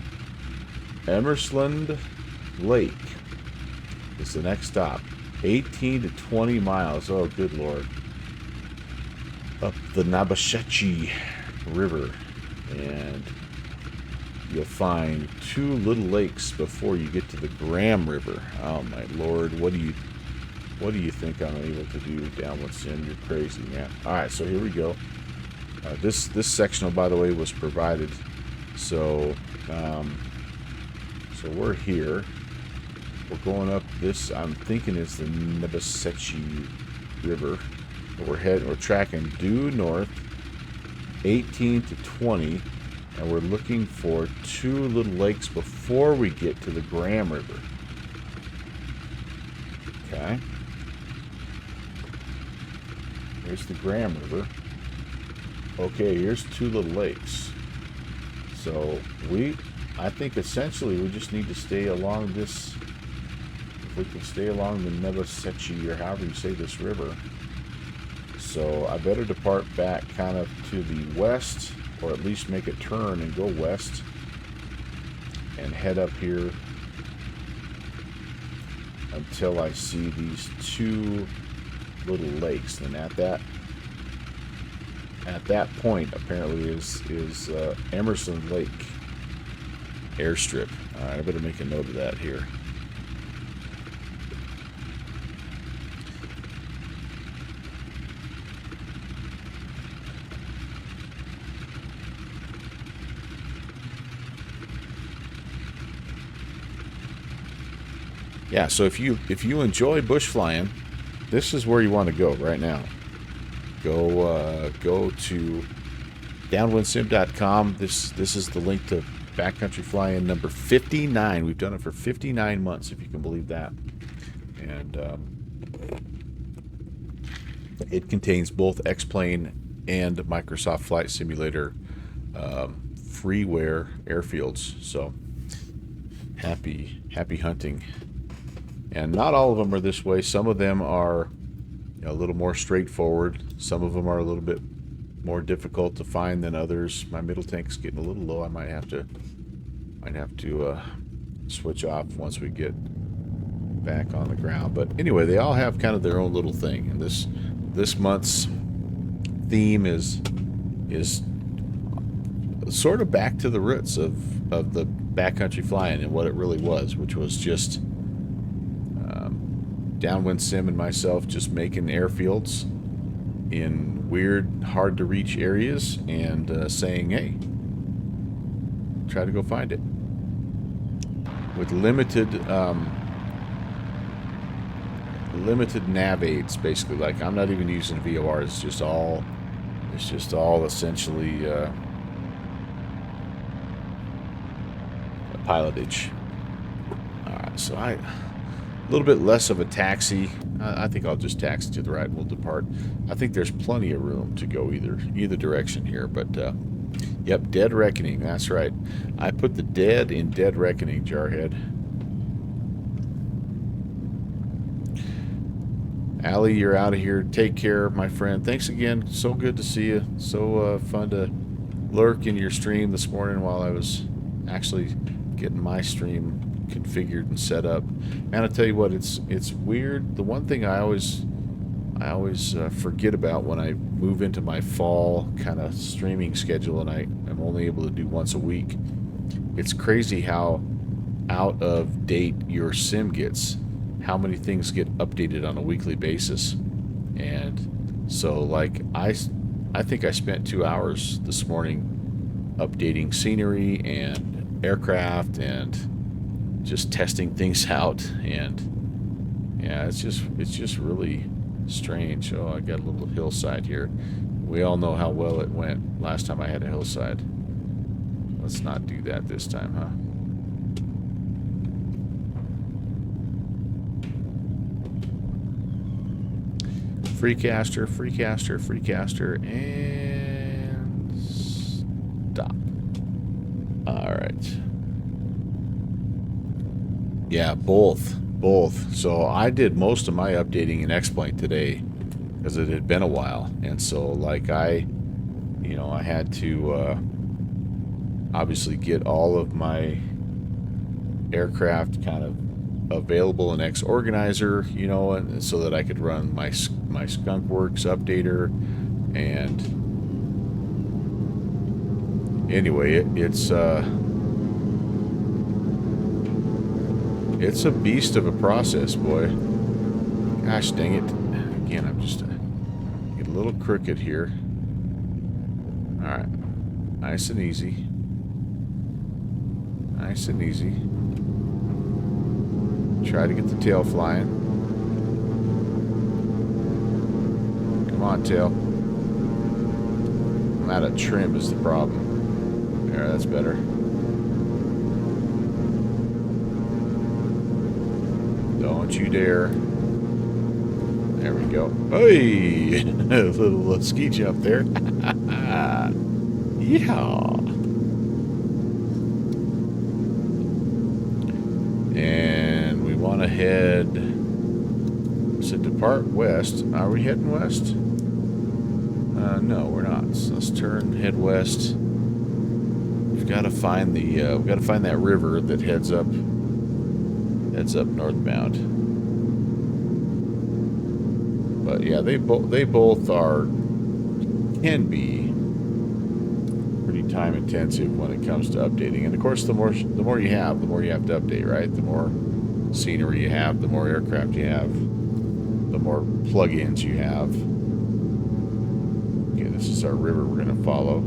Emerslund Lake is the next stop. 18 to 20 miles. Oh, good Lord. Up the Nabashechi River, and you'll find two little lakes before you get to the Graham River. Oh my Lord, what do you think I'm able to do down with Sim? You're crazy, man. All right, so here we go. This sectional, by the way, was provided. So so we're here. We're going up this. I'm thinking it's the Nebasechi River. But we're tracking due north, 18 to 20. And we're looking for two little lakes before we get to the Graham River. Okay. Here's the Graham River. Okay, here's two little lakes. So I think essentially we just need to stay along this, if we can stay along the Nebasechi, or however you say this river. So I better depart back kind of to the west, or at least make a turn and go west and head up here until I see these two little lakes. And at that point apparently is Emerslund Lake airstrip. All right, I better make a note of that here. Yeah, so if you enjoy bush flying, this is where you want to go right now. Go to downwindsim.com. This is the link to backcountry fly-in number 59. We've done it for 59 months, if you can believe that. And it contains both X-Plane and Microsoft Flight Simulator freeware airfields. So happy hunting. And not all of them are this way. Some of them are a little more straightforward. Some of them are a little bit more difficult to find than others. My middle tank's getting a little low. I might have to switch off once we get back on the ground. But anyway, they all have kind of their own little thing. And this month's theme is sort of back to the roots of the backcountry flying and what it really was, which was just Downwind Sim and myself just making airfields in weird, hard to reach areas and saying, hey, try to go find it. With limited nav aids, basically. Like, I'm not even using VOR. It's just all essentially pilotage. All right, so a little bit less of a taxi. I think I'll just taxi to the right and we'll depart. I think there's plenty of room to go either direction here, but yep, Dead Reckoning, that's right. I put the dead in Dead Reckoning, Jarhead. Allie, you're out of here. Take care, my friend. Thanks again. So good to see you. So fun to lurk in your stream this morning while I was actually getting my stream configured and set up. Man, I tell you what, it's weird. The one thing I always forget about when I move into my fall kind of streaming schedule, and I'm only able to do once a week. It's crazy how out of date your sim gets. How many things get updated on a weekly basis. And so, like, I think I spent 2 hours this morning updating scenery and aircraft and just testing things out. And yeah, it's just really strange. Oh, I got a little hillside here. We all know how well it went last time I had a hillside. Let's not do that this time, huh? Freecaster, freecaster, freecaster, and stop. All right. Yeah, both. So I did most of my updating in X-Plane today because it had been a while, and so like I had to obviously get all of my aircraft kind of available in X Organizer, and so that I could run my Skunkworks updater. And anyway, it's a beast of a process, boy. Gosh dang it! Again, I'm just get a little crooked here. All right, nice and easy. Nice and easy. Try to get the tail flying. Come on, tail. I'm out of trim is the problem. There, that's better. Don't you dare. There we go. Hey! A little ski jump there. Yeehaw! And we want to head, depart west. Are we heading west? No, we're not. So let's head west. We've got to find that river that heads up northbound. But yeah, they both can be pretty time intensive when it comes to updating. And of course, the more you have, the more you have to update, right? The more scenery you have, the more aircraft you have, the more plugins you have. Okay, this is our river we're going to follow.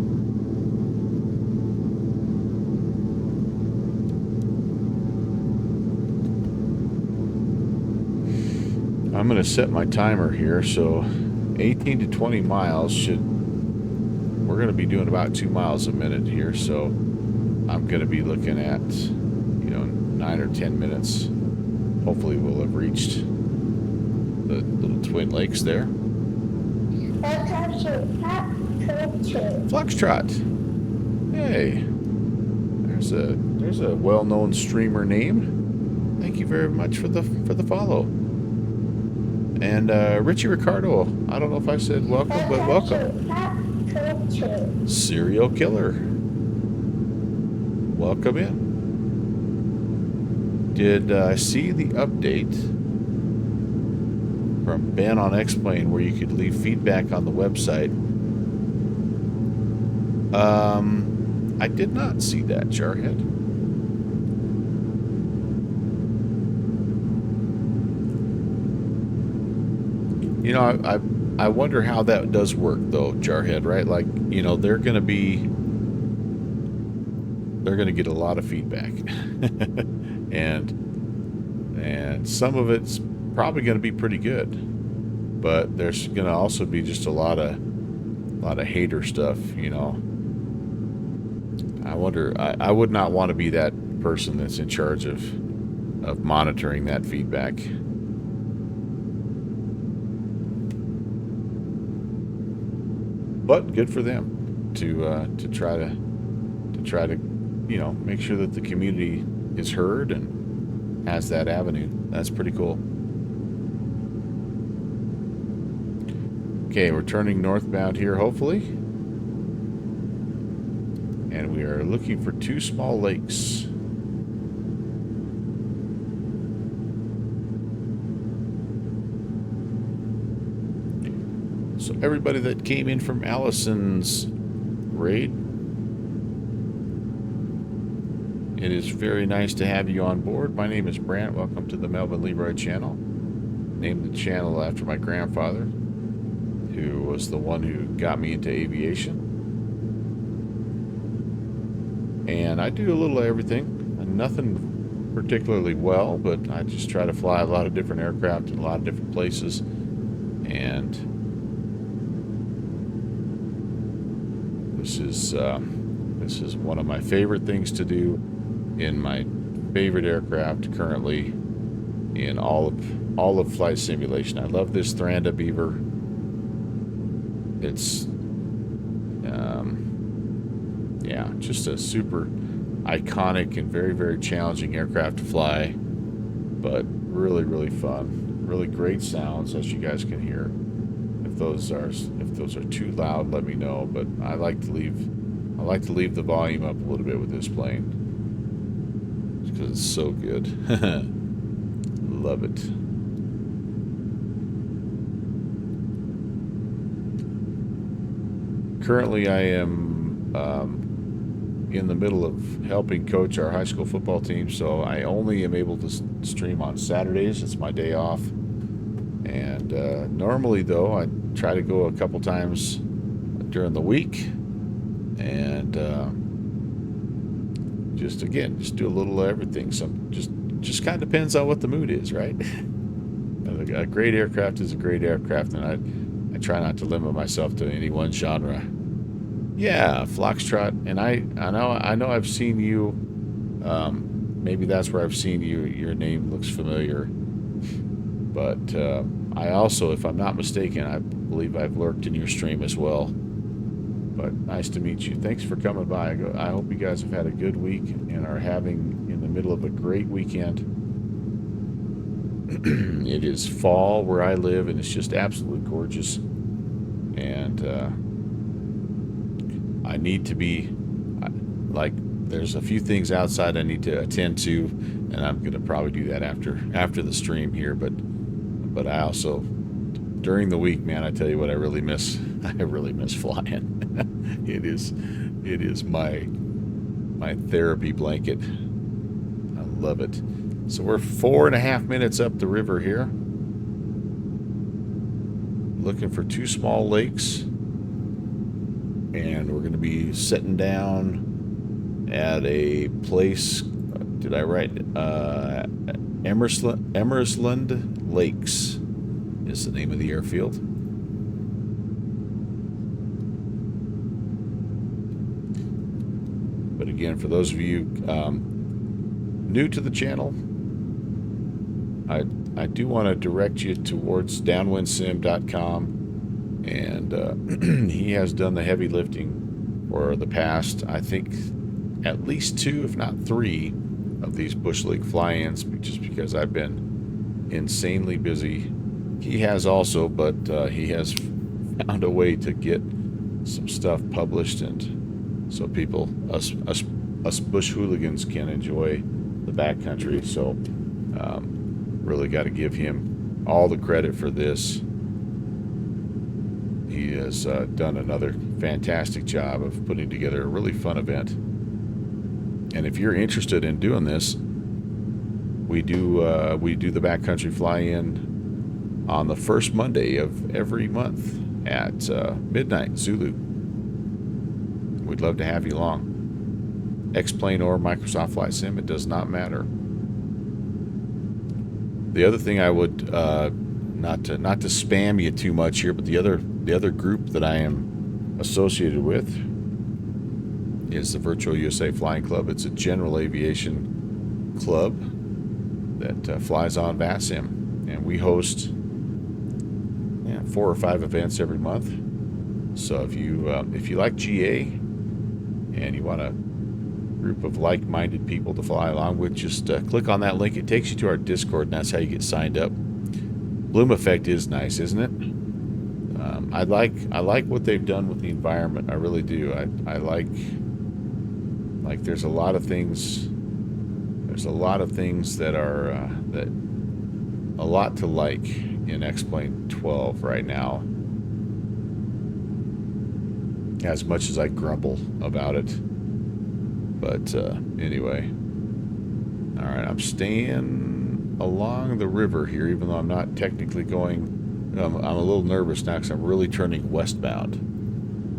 I'm going to set my timer here, so 18 to 20 miles we're we're going to be doing about 2 miles a minute here, so I'm going to be looking at, 9 or 10 minutes. Hopefully we'll have reached the little Twin Lakes there. Foxtrot. Hey, there's a well-known streamer name. Thank you very much for the follow. And Richie Ricardo, I don't know if I said welcome, but welcome. Serial Killer, welcome in. Did I see the update from Ben on X-Plane where you could leave feedback on the website? I did not see that, Jarhead. I wonder how that does work though, Jarhead, right? Like, they're going to get a lot of feedback. and some of it's probably going to be pretty good. But there's going to also be just a lot of hater stuff, I wonder, I would not want to be that person that's in charge of monitoring that feedback. But good for them to try to make sure that the community is heard and has that avenue. That's pretty cool. Okay, we're turning northbound here, hopefully. And we are looking for 2 small lakes. So everybody that came in from Allison's raid, it is very nice to have you on board. My name is Brant. Welcome to the Melvin Leroy channel. Named the channel after my grandfather, who was the one who got me into aviation. And I do a little of everything. Nothing particularly well, but I just try to fly a lot of different aircraft in a lot of different places. And this is one of my favorite things to do in my favorite aircraft currently in all of flight simulation. I love this Thranda Beaver. It's just a super iconic and very, very challenging aircraft to fly, but really, really fun. Really great sounds, as you guys can hear. If those are too loud, let me know. But I like to leave the volume up a little bit with this plane because it's so good. Love it. Currently, I am in the middle of helping coach our high school football team, so I only am able to stream on Saturdays. It's my day off. And normally, though, I try to go a couple times during the week. And just do a little of everything. Just kind of depends on what the mood is, right? A great aircraft is a great aircraft, and I try not to limit myself to any one genre. Yeah, Foxtrot, and I know I've seen you. Maybe that's where I've seen you. Your name looks familiar. But I also, if I'm not mistaken, I believe I've lurked in your stream as well. But nice to meet you. Thanks for coming by. I hope you guys have had a good week and are having in the middle of a great weekend. It is fall where I live, and it's just absolutely gorgeous. And I need to be, there's a few things outside I need to attend to, and I'm going to probably do that after the stream here. But I also, during the week, man, I tell you what, I really miss flying. It is my therapy blanket. I love it. So we're 4.5 minutes up the river here, looking for 2 small lakes, and we're going to be sitting down at a place. Did I write Emerslund Lakes is the name of the airfield. again, for those of you new to the channel, I do want to direct you towards downwindsim.com, and he has done the heavy lifting for the past, I think, at least 2, if not 3, of these Bush League fly-ins, just because I've been insanely busy. He has also, but he has found a way to get some stuff published, and so people, us bush hooligans, can enjoy the backcountry. So really got to give him all the credit for this. He has done another fantastic job of putting together a really fun event. And if you're interested in doing this, we do the backcountry fly-in on the first Monday of every month at midnight Zulu. We'd love to have you along. X-Plane or Microsoft Flight Sim, it does not matter. The other thing I would, not to spam you too much here, but the other group that I am associated with is the Virtual USA Flying Club. It's a general aviation club that flies on VATSIM, and we host 4 or 5 events every month. So if you like GA and you want a group of like-minded people to fly along with, just click on that link. It takes you to our Discord, and that's how you get signed up. Bloom Effect is nice, isn't it? I like what they've done with the environment. I really do. I like there's a lot of things. There's a lot of things that are that a lot to like in X-Plane 12 right now. As much as I grumble about it. But anyway. Alright, I'm staying along the river here, even though I'm not technically going. I'm a little nervous now because I'm really turning westbound.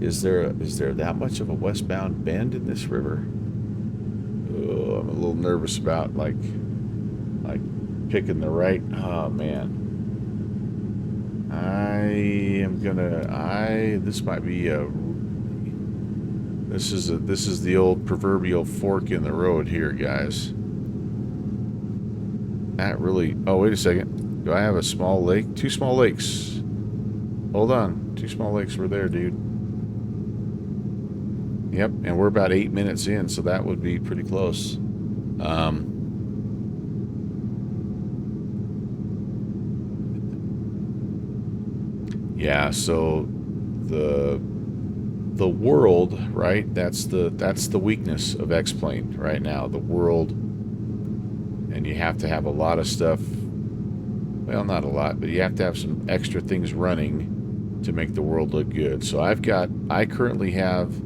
Is there that much of a westbound bend in this river? Oh, I'm a little nervous about like picking the right. Oh man. This might be a. This is the old proverbial fork in the road here, guys. That really. Oh, wait a second. Do I have a small lake? 2 small lakes. Hold on. 2 small lakes were there, dude. Yep, and we're about 8 minutes in, so that would be pretty close. Yeah, so the world, right? That's the weakness of X-Plane right now. The world, and you have to have a lot of stuff. Well, not a lot, but you have to have some extra things running to make the world look good. So I currently have.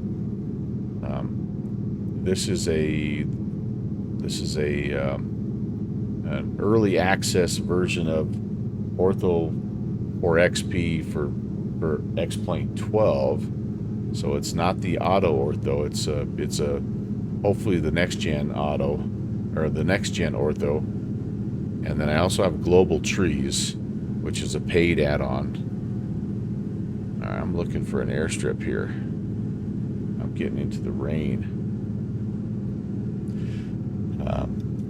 This is an early access version of Ortho or XP for X-Plane 12. So it's not the auto ortho. It's a hopefully the next gen auto or the next gen ortho. And then I also have Global Trees, which is a paid add-on. I'm looking for an airstrip here. I'm getting into the rain.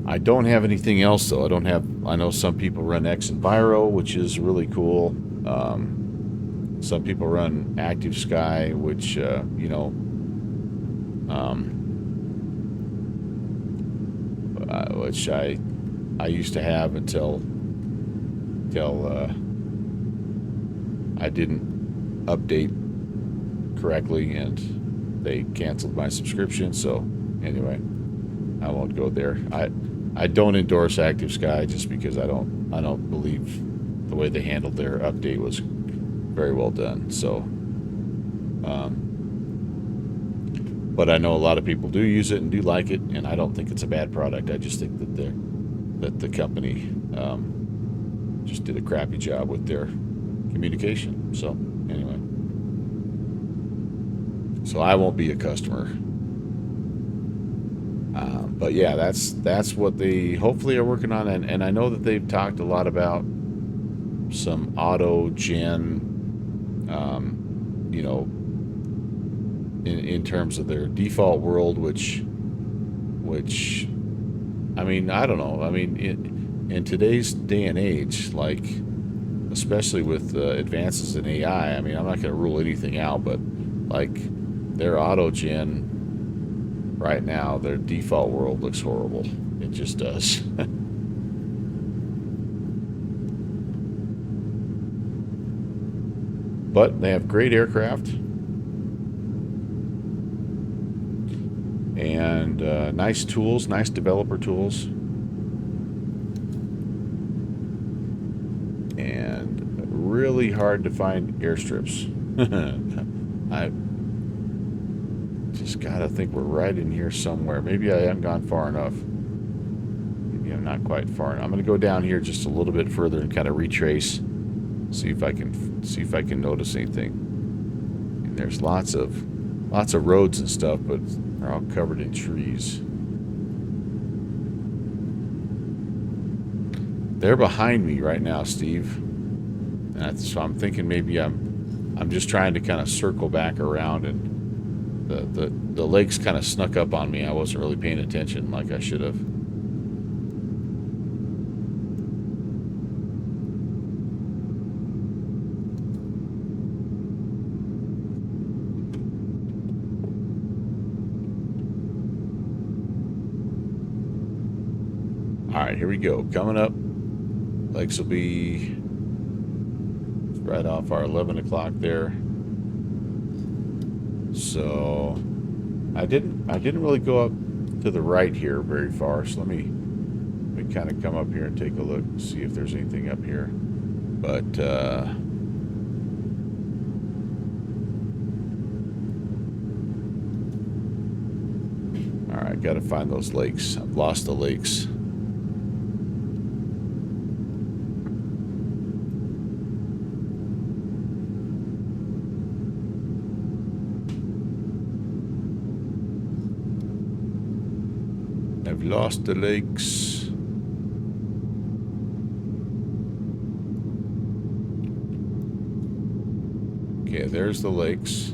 I don't have anything else though. I know some people run X Enviro, which is really cool. Some people run Active Sky, which which I used to have until I didn't update correctly and they canceled my subscription. So anyway, I won't go there. I don't endorse Active Sky just because I don't believe the way they handled their update was very well done. So but I know a lot of people do use it and do like it, and I don't think it's a bad product. I just think that the company just did a crappy job with their communication. So anyway, so I won't be a customer. But yeah, that's what they hopefully are working on, and I know that they've talked a lot about some auto gen, in terms of their default world, which which, I mean, I don't know. I mean, in today's day and age, like, especially with advances in AI, I mean, I'm not going to rule anything out, but like their auto-gen right now, their default world looks horrible. It just does. But they have great aircraft and nice tools, nice developer tools. And really hard to find airstrips. I just gotta think we're right in here somewhere. Maybe I haven't gone far enough. Maybe I'm not quite far enough. I'm gonna go down here just a little bit further and kind of retrace, see if I can notice anything. And there's lots of roads and stuff, but they're all covered in trees. They're behind me right now, Steve. And so I'm thinking maybe I'm just trying to kind of circle back around, and the lakes kind of snuck up on me. I wasn't really paying attention like I should have. All right, here we go. Coming up, lakes will be right off our 11 o'clock there. So I didn't really go up to the right here very far. So let me kind of come up here and take a look, see if there's anything up here. But all right, got to find those lakes. I've lost the lakes. I've lost the lakes. Okay, there's the lakes.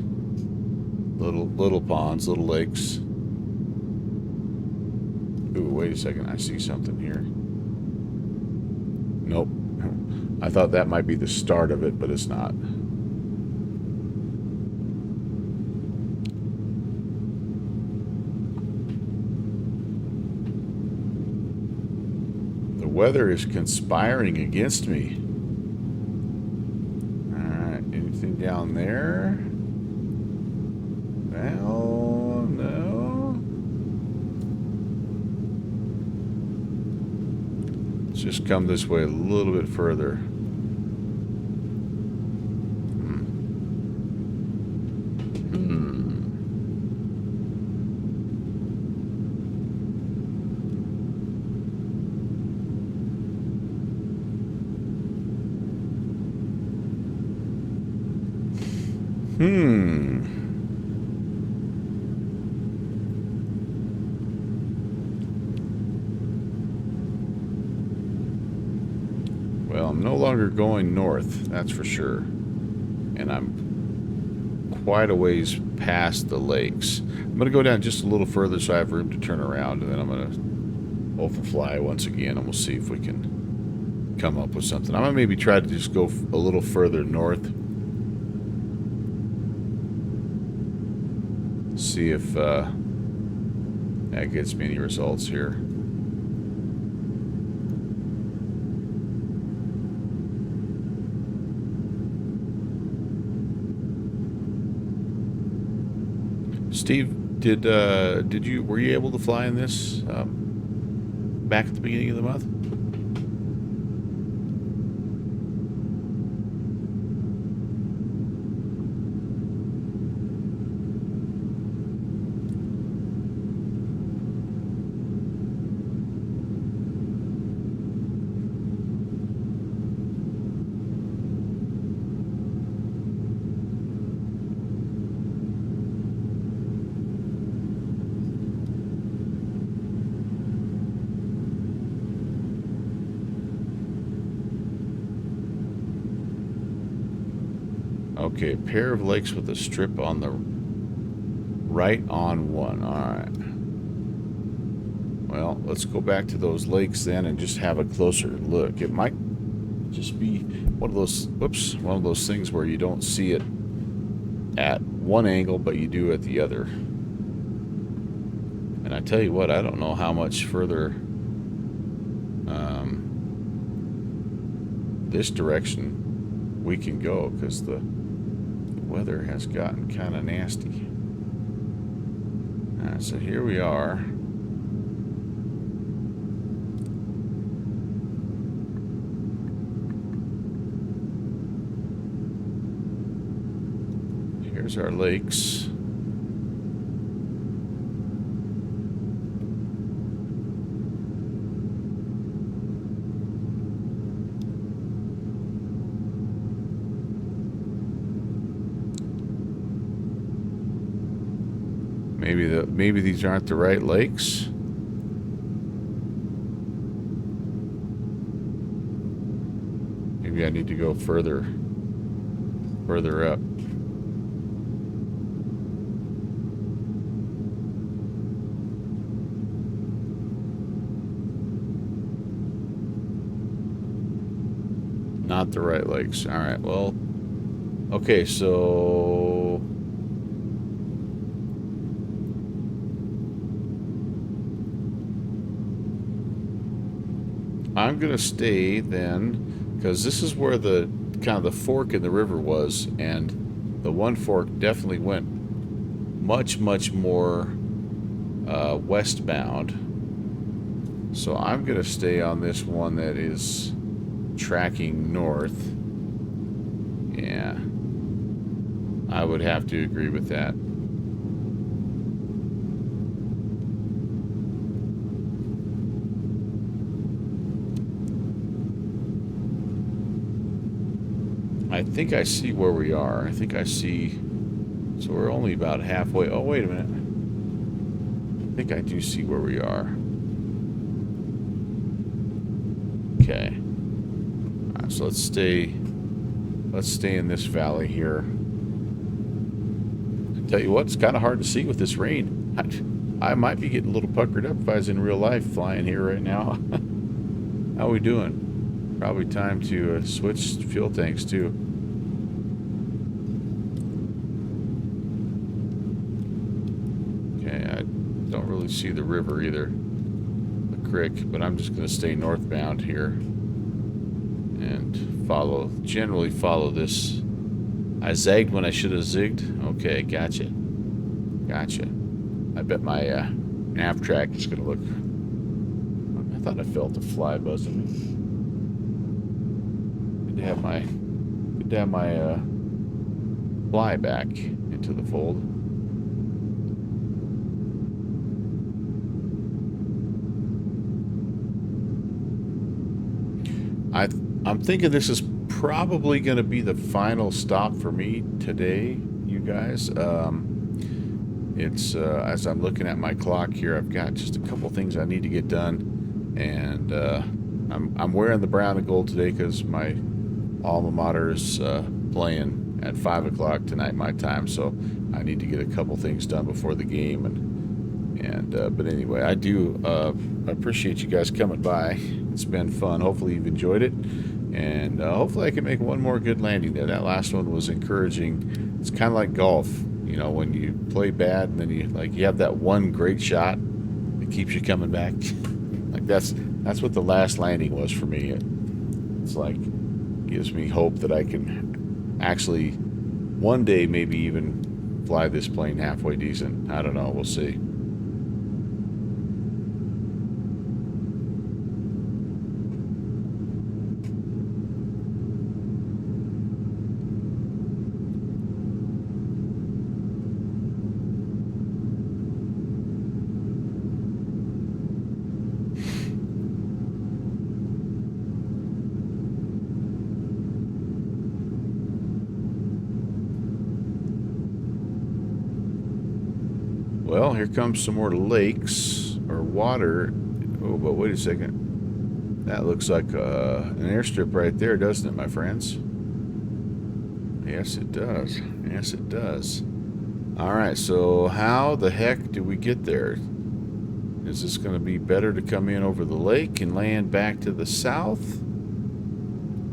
Little ponds, little lakes. Ooh, wait a second. I see something here. Nope. I thought that might be the start of it, but it's not. The weather is conspiring against me. Alright, anything down there? Well, no. Let's just come this way a little bit further. Well, I'm no longer going north, that's for sure. And I'm quite a ways past the lakes. I'm going to go down just a little further so I have room to turn around, and then I'm going to overfly once again, and we'll see if we can come up with something. I'm going to maybe try to just go a little further north. See if that gets me any results here. Steve, were you able to fly in this back at the beginning of the month? Okay, a pair of lakes with a strip on the right on one. All right. Well, let's go back to those lakes then and just have a closer look. It might just be one of those, whoops, one of those things where you don't see it at one angle, but you do at the other. And I tell you what, I don't know how much further this direction we can go, because the weather has gotten kind of nasty. Alright, so here we are. Here's our lakes. Maybe these aren't the right lakes. Maybe I need to go further up. Not the right lakes. All right. Well, okay. So I'm gonna stay then, because this is where the kind of the fork in the river was, and the one fork definitely went much more westbound. So I'm gonna stay on this one that is tracking north. Yeah, I would have to agree with that. I think I see where we are. I think I see. So we're only about halfway. Oh, wait a minute. I think I do see where we are. Okay. All right, so let's stay in this valley here. I tell you what, it's kind of hard to see with this rain. I might be getting a little puckered up if I was in real life flying here right now. How we doing? Probably time to switch fuel tanks too. Okay, I don't really see the river either, the creek, but I'm just going to stay northbound here and generally follow this. I zagged when I should have zigged. Okay, gotcha. I bet my nav track is going to look... I thought I felt a fly buzzing me. Good to have my fly back into the fold. I'm thinking this is probably going to be the final stop for me today, you guys. It's as I'm looking at my clock here, I've got just a couple things I need to get done, and I'm wearing the brown and gold today because my alma mater is playing at 5 o'clock tonight my time, so I need to get a couple things done before the game. But anyway, I do appreciate you guys coming by. It's been fun. Hopefully you've enjoyed it, and hopefully I can make one more good landing there. That last one was encouraging. It's kind of like golf, you know, when you play bad and then you have that one great shot that keeps you coming back. Like that's what the last landing was for me. It's like gives me hope that I can actually one day maybe even fly this plane halfway decent. I don't know. We'll see. Well, here comes some more lakes or water. Oh, but wait a second. That looks like an airstrip right there, doesn't it, my friends? Yes, it does. Yes, it does. All right, so how the heck do we get there? Is this going to be better to come in over the lake and land back to the south?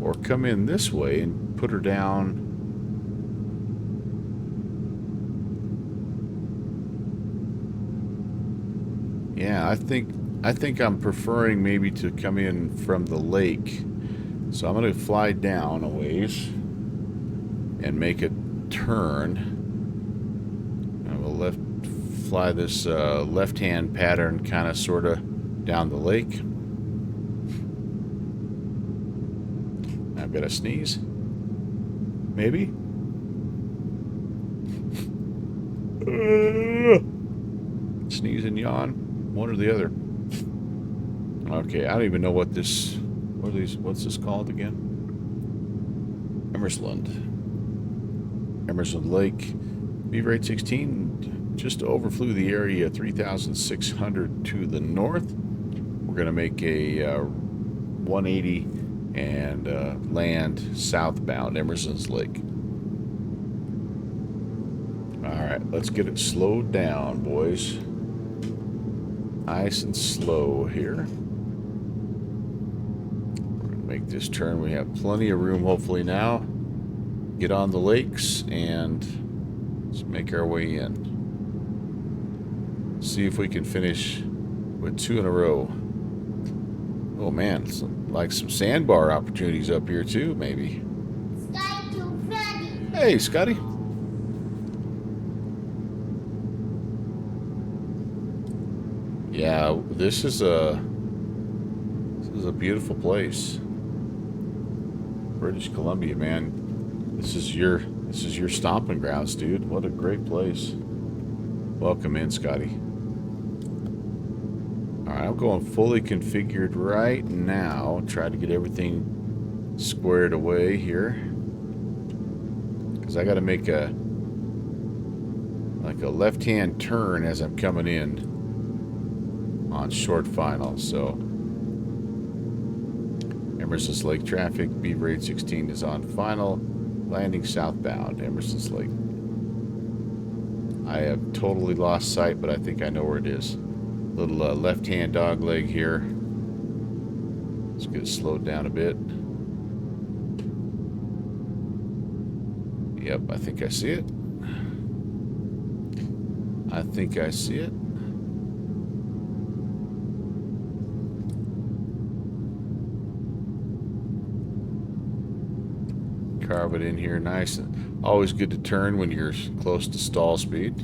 Or come in this way and put her down? Yeah, I think I'm preferring maybe to come in from the lake. So I'm going to fly down a ways and make a turn. I will fly this left-hand pattern kind of sort of down the lake. I've got to sneeze. Maybe. Sneeze and yawn. One or the other. Okay, I don't even know what this... What's this called again? Emerslund Lake. Beaver 816 just overflew the area 3,600 to the north. We're going to make a 180 and land southbound Emerslund Lake. Alright, let's get it slowed down, boys. Nice and slow here. Make this turn. We have plenty of room hopefully now. Get on the lakes and let's make our way in. See if we can finish with 2 in a row. Oh man, like some sandbar opportunities up here too, maybe. Hey, Scotty. Yeah, this is a beautiful place. British Columbia, man. This is your stomping grounds, dude. What a great place. Welcome in, Scotty. Alright, I'm going fully configured right now. Try to get everything squared away here. Because I gotta make a left-hand turn as I'm coming in on short final, so Emerslund Lake traffic, Beaver 816 is on final, landing southbound, Emerslund Lake. I have totally lost sight, but I think I know where it is. Little left-hand dog leg here. Let's get it slowed down a bit. Yep, I think I see it. I think I see it. Carve it in here nice. Always good to turn when you're close to stall speed.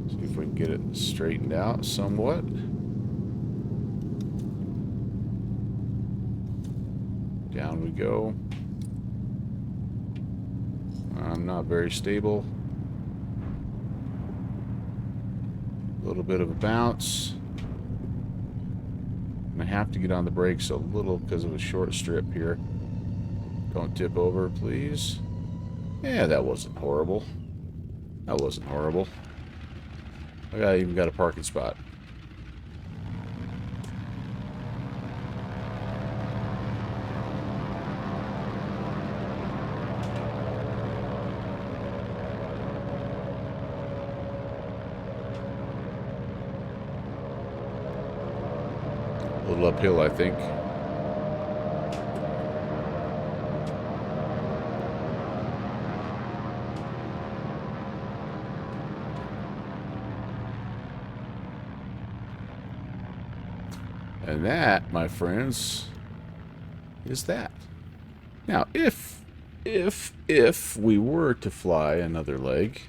See if we can get it straightened out somewhat. Down we go. I'm not very stable. A little bit of a bounce. I have to get on the brakes a little because of a short strip here. Don't tip over, please. Yeah, that wasn't horrible. That wasn't horrible. I even got a parking spot. A little uphill, I think. And that, my friends, is that. Now, if we were to fly another leg,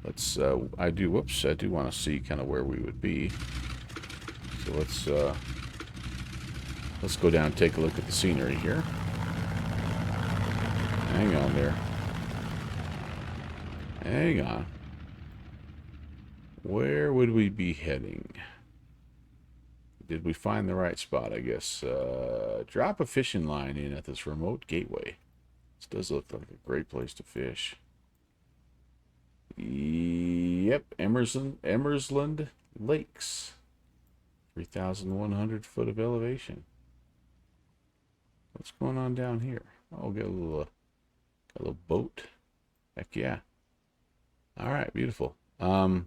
let's, I do want to see kind of where we would be. So let's go down and take a look at the scenery here. Hang on there. Hang on. Where would we be heading? Did we find the right spot, I guess? Drop a fishing line in at this remote gateway. This does look like a great place to fish. Yep, Emerslund Lakes. 3,100 foot of elevation. What's going on down here? Oh, got a little boat. Heck yeah. All right, beautiful. Okay,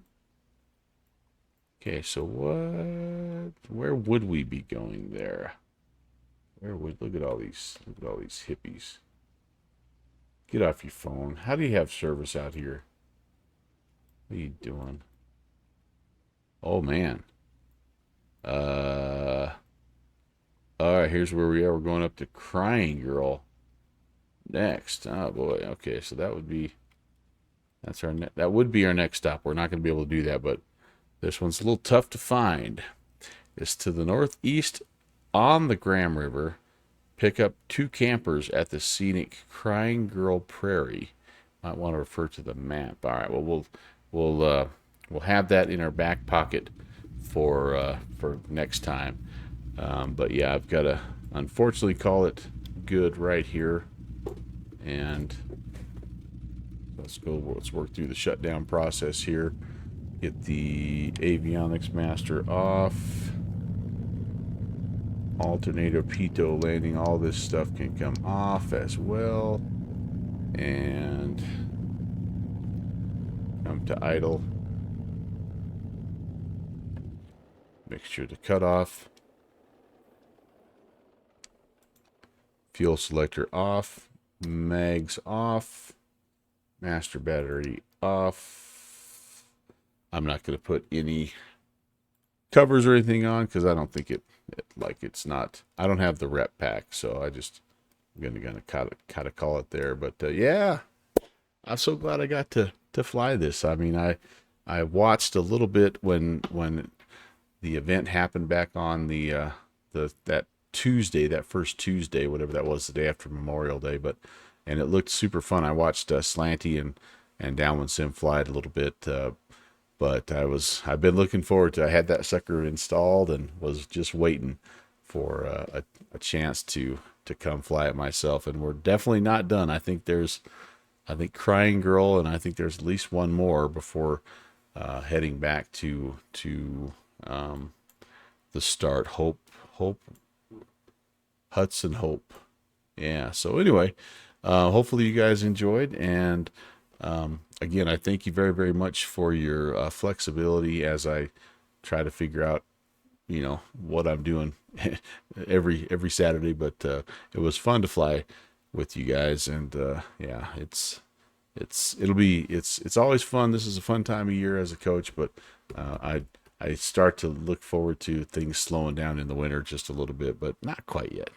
so where would we be going there? Look at all these hippies. Get off your phone. How do you have service out here? What are you doing? Oh man. All right, here's where we are. We're going up to Crying Girl next. Oh boy. Okay, so that would be our next stop. We're not going to be able to do that, but this one's a little tough to find. It's to the northeast on the Graham River. Pick up 2 campers at the scenic Crying Girl Prairie. Might want to refer to the map. All right. Well, we'll have that in our back pocket for next time. But yeah, I've got to unfortunately call it good right here. And let's work through the shutdown process here. Get the avionics master off. Alternator pitot landing, all this stuff can come off as well. And come to idle. Make sure to cut off. Fuel selector off. Mags off. Master battery off. I'm not going to put any covers or anything on because I don't think it's not. I don't have the rep pack, so I'm gonna kind of call it there. But yeah, I'm so glad I got to fly this. I mean, I watched a little bit when the event happened back on that Tuesday, that first Tuesday, whatever that was, the day after Memorial Day. And it looked super fun. I watched Slanty and Downwind Sim fly it a little bit. But I've been looking forward to. I had that sucker installed and was just waiting for a chance to come fly it myself. And we're definitely not done. I think Crying Girl, and I think there's at least one more before heading back to the start. Hudson Hope. Yeah. So anyway, hopefully you guys enjoyed, and again, I thank you very, very much for your flexibility as I try to figure out, what I'm doing every Saturday. But it was fun to fly with you guys, and yeah, it's always fun. This is a fun time of year as a coach, but I start to look forward to things slowing down in the winter just a little bit, but not quite yet.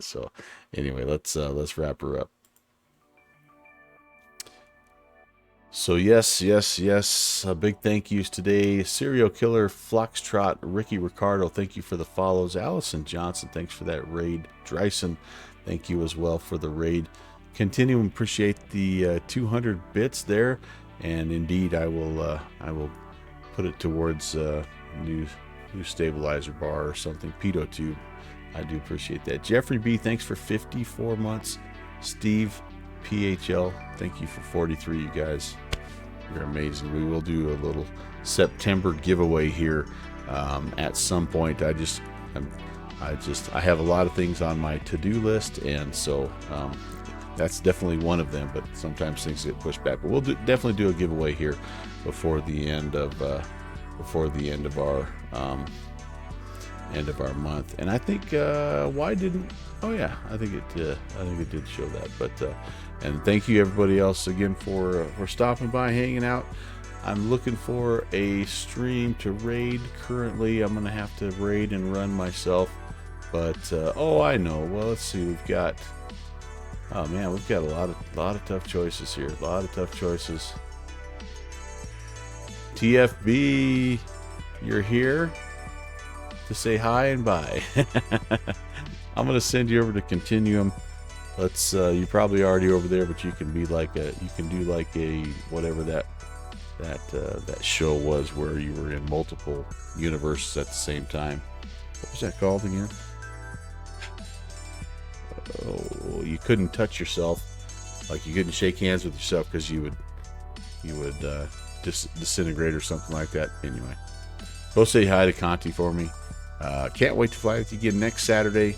So anyway, let's wrap her up. So yes, big thank yous today. Serial Killer, Foxtrot, Ricky Ricardo, thank you for the follows. Allison Johnson, thanks for that raid. Dryson, thank you as well for the raid. Continue to appreciate the 200 bits there, and indeed I will put it towards new stabilizer bar or something. Pitot tube, I do appreciate that. Jeffrey B, thanks for 54 months. Steve PHL, thank you for 43. You guys, you're amazing. We will do a little September giveaway here at some point. I have a lot of things on my to-do list, and so that's definitely one of them. But sometimes things get pushed back. But we'll definitely do a giveaway here before the end of our month. And I think I think it did show that. But and thank you everybody else again for stopping by, hanging out. I'm looking for a stream to raid. Currently I'm gonna have to raid and run myself, but I know. Well, let's see. We've got a lot of tough choices here. A lot of tough choices. TFB, you're here to say hi and bye. I'm gonna send you over to Continuum. Let's you're probably already over there, but you can do like a whatever that show was where you were in multiple universes at the same time. What was that called again? Oh, you couldn't touch yourself, like you couldn't shake hands with yourself because you would disintegrate or something like that. Anyway, go say hi to Conti for me. Can't wait to fly with you again next Saturday.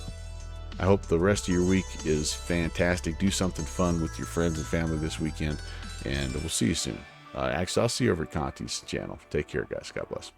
I hope the rest of your week is fantastic. Do something fun with your friends and family this weekend, and we'll see you soon. Actually, I'll see you over at Conti's channel. Take care, guys. God bless.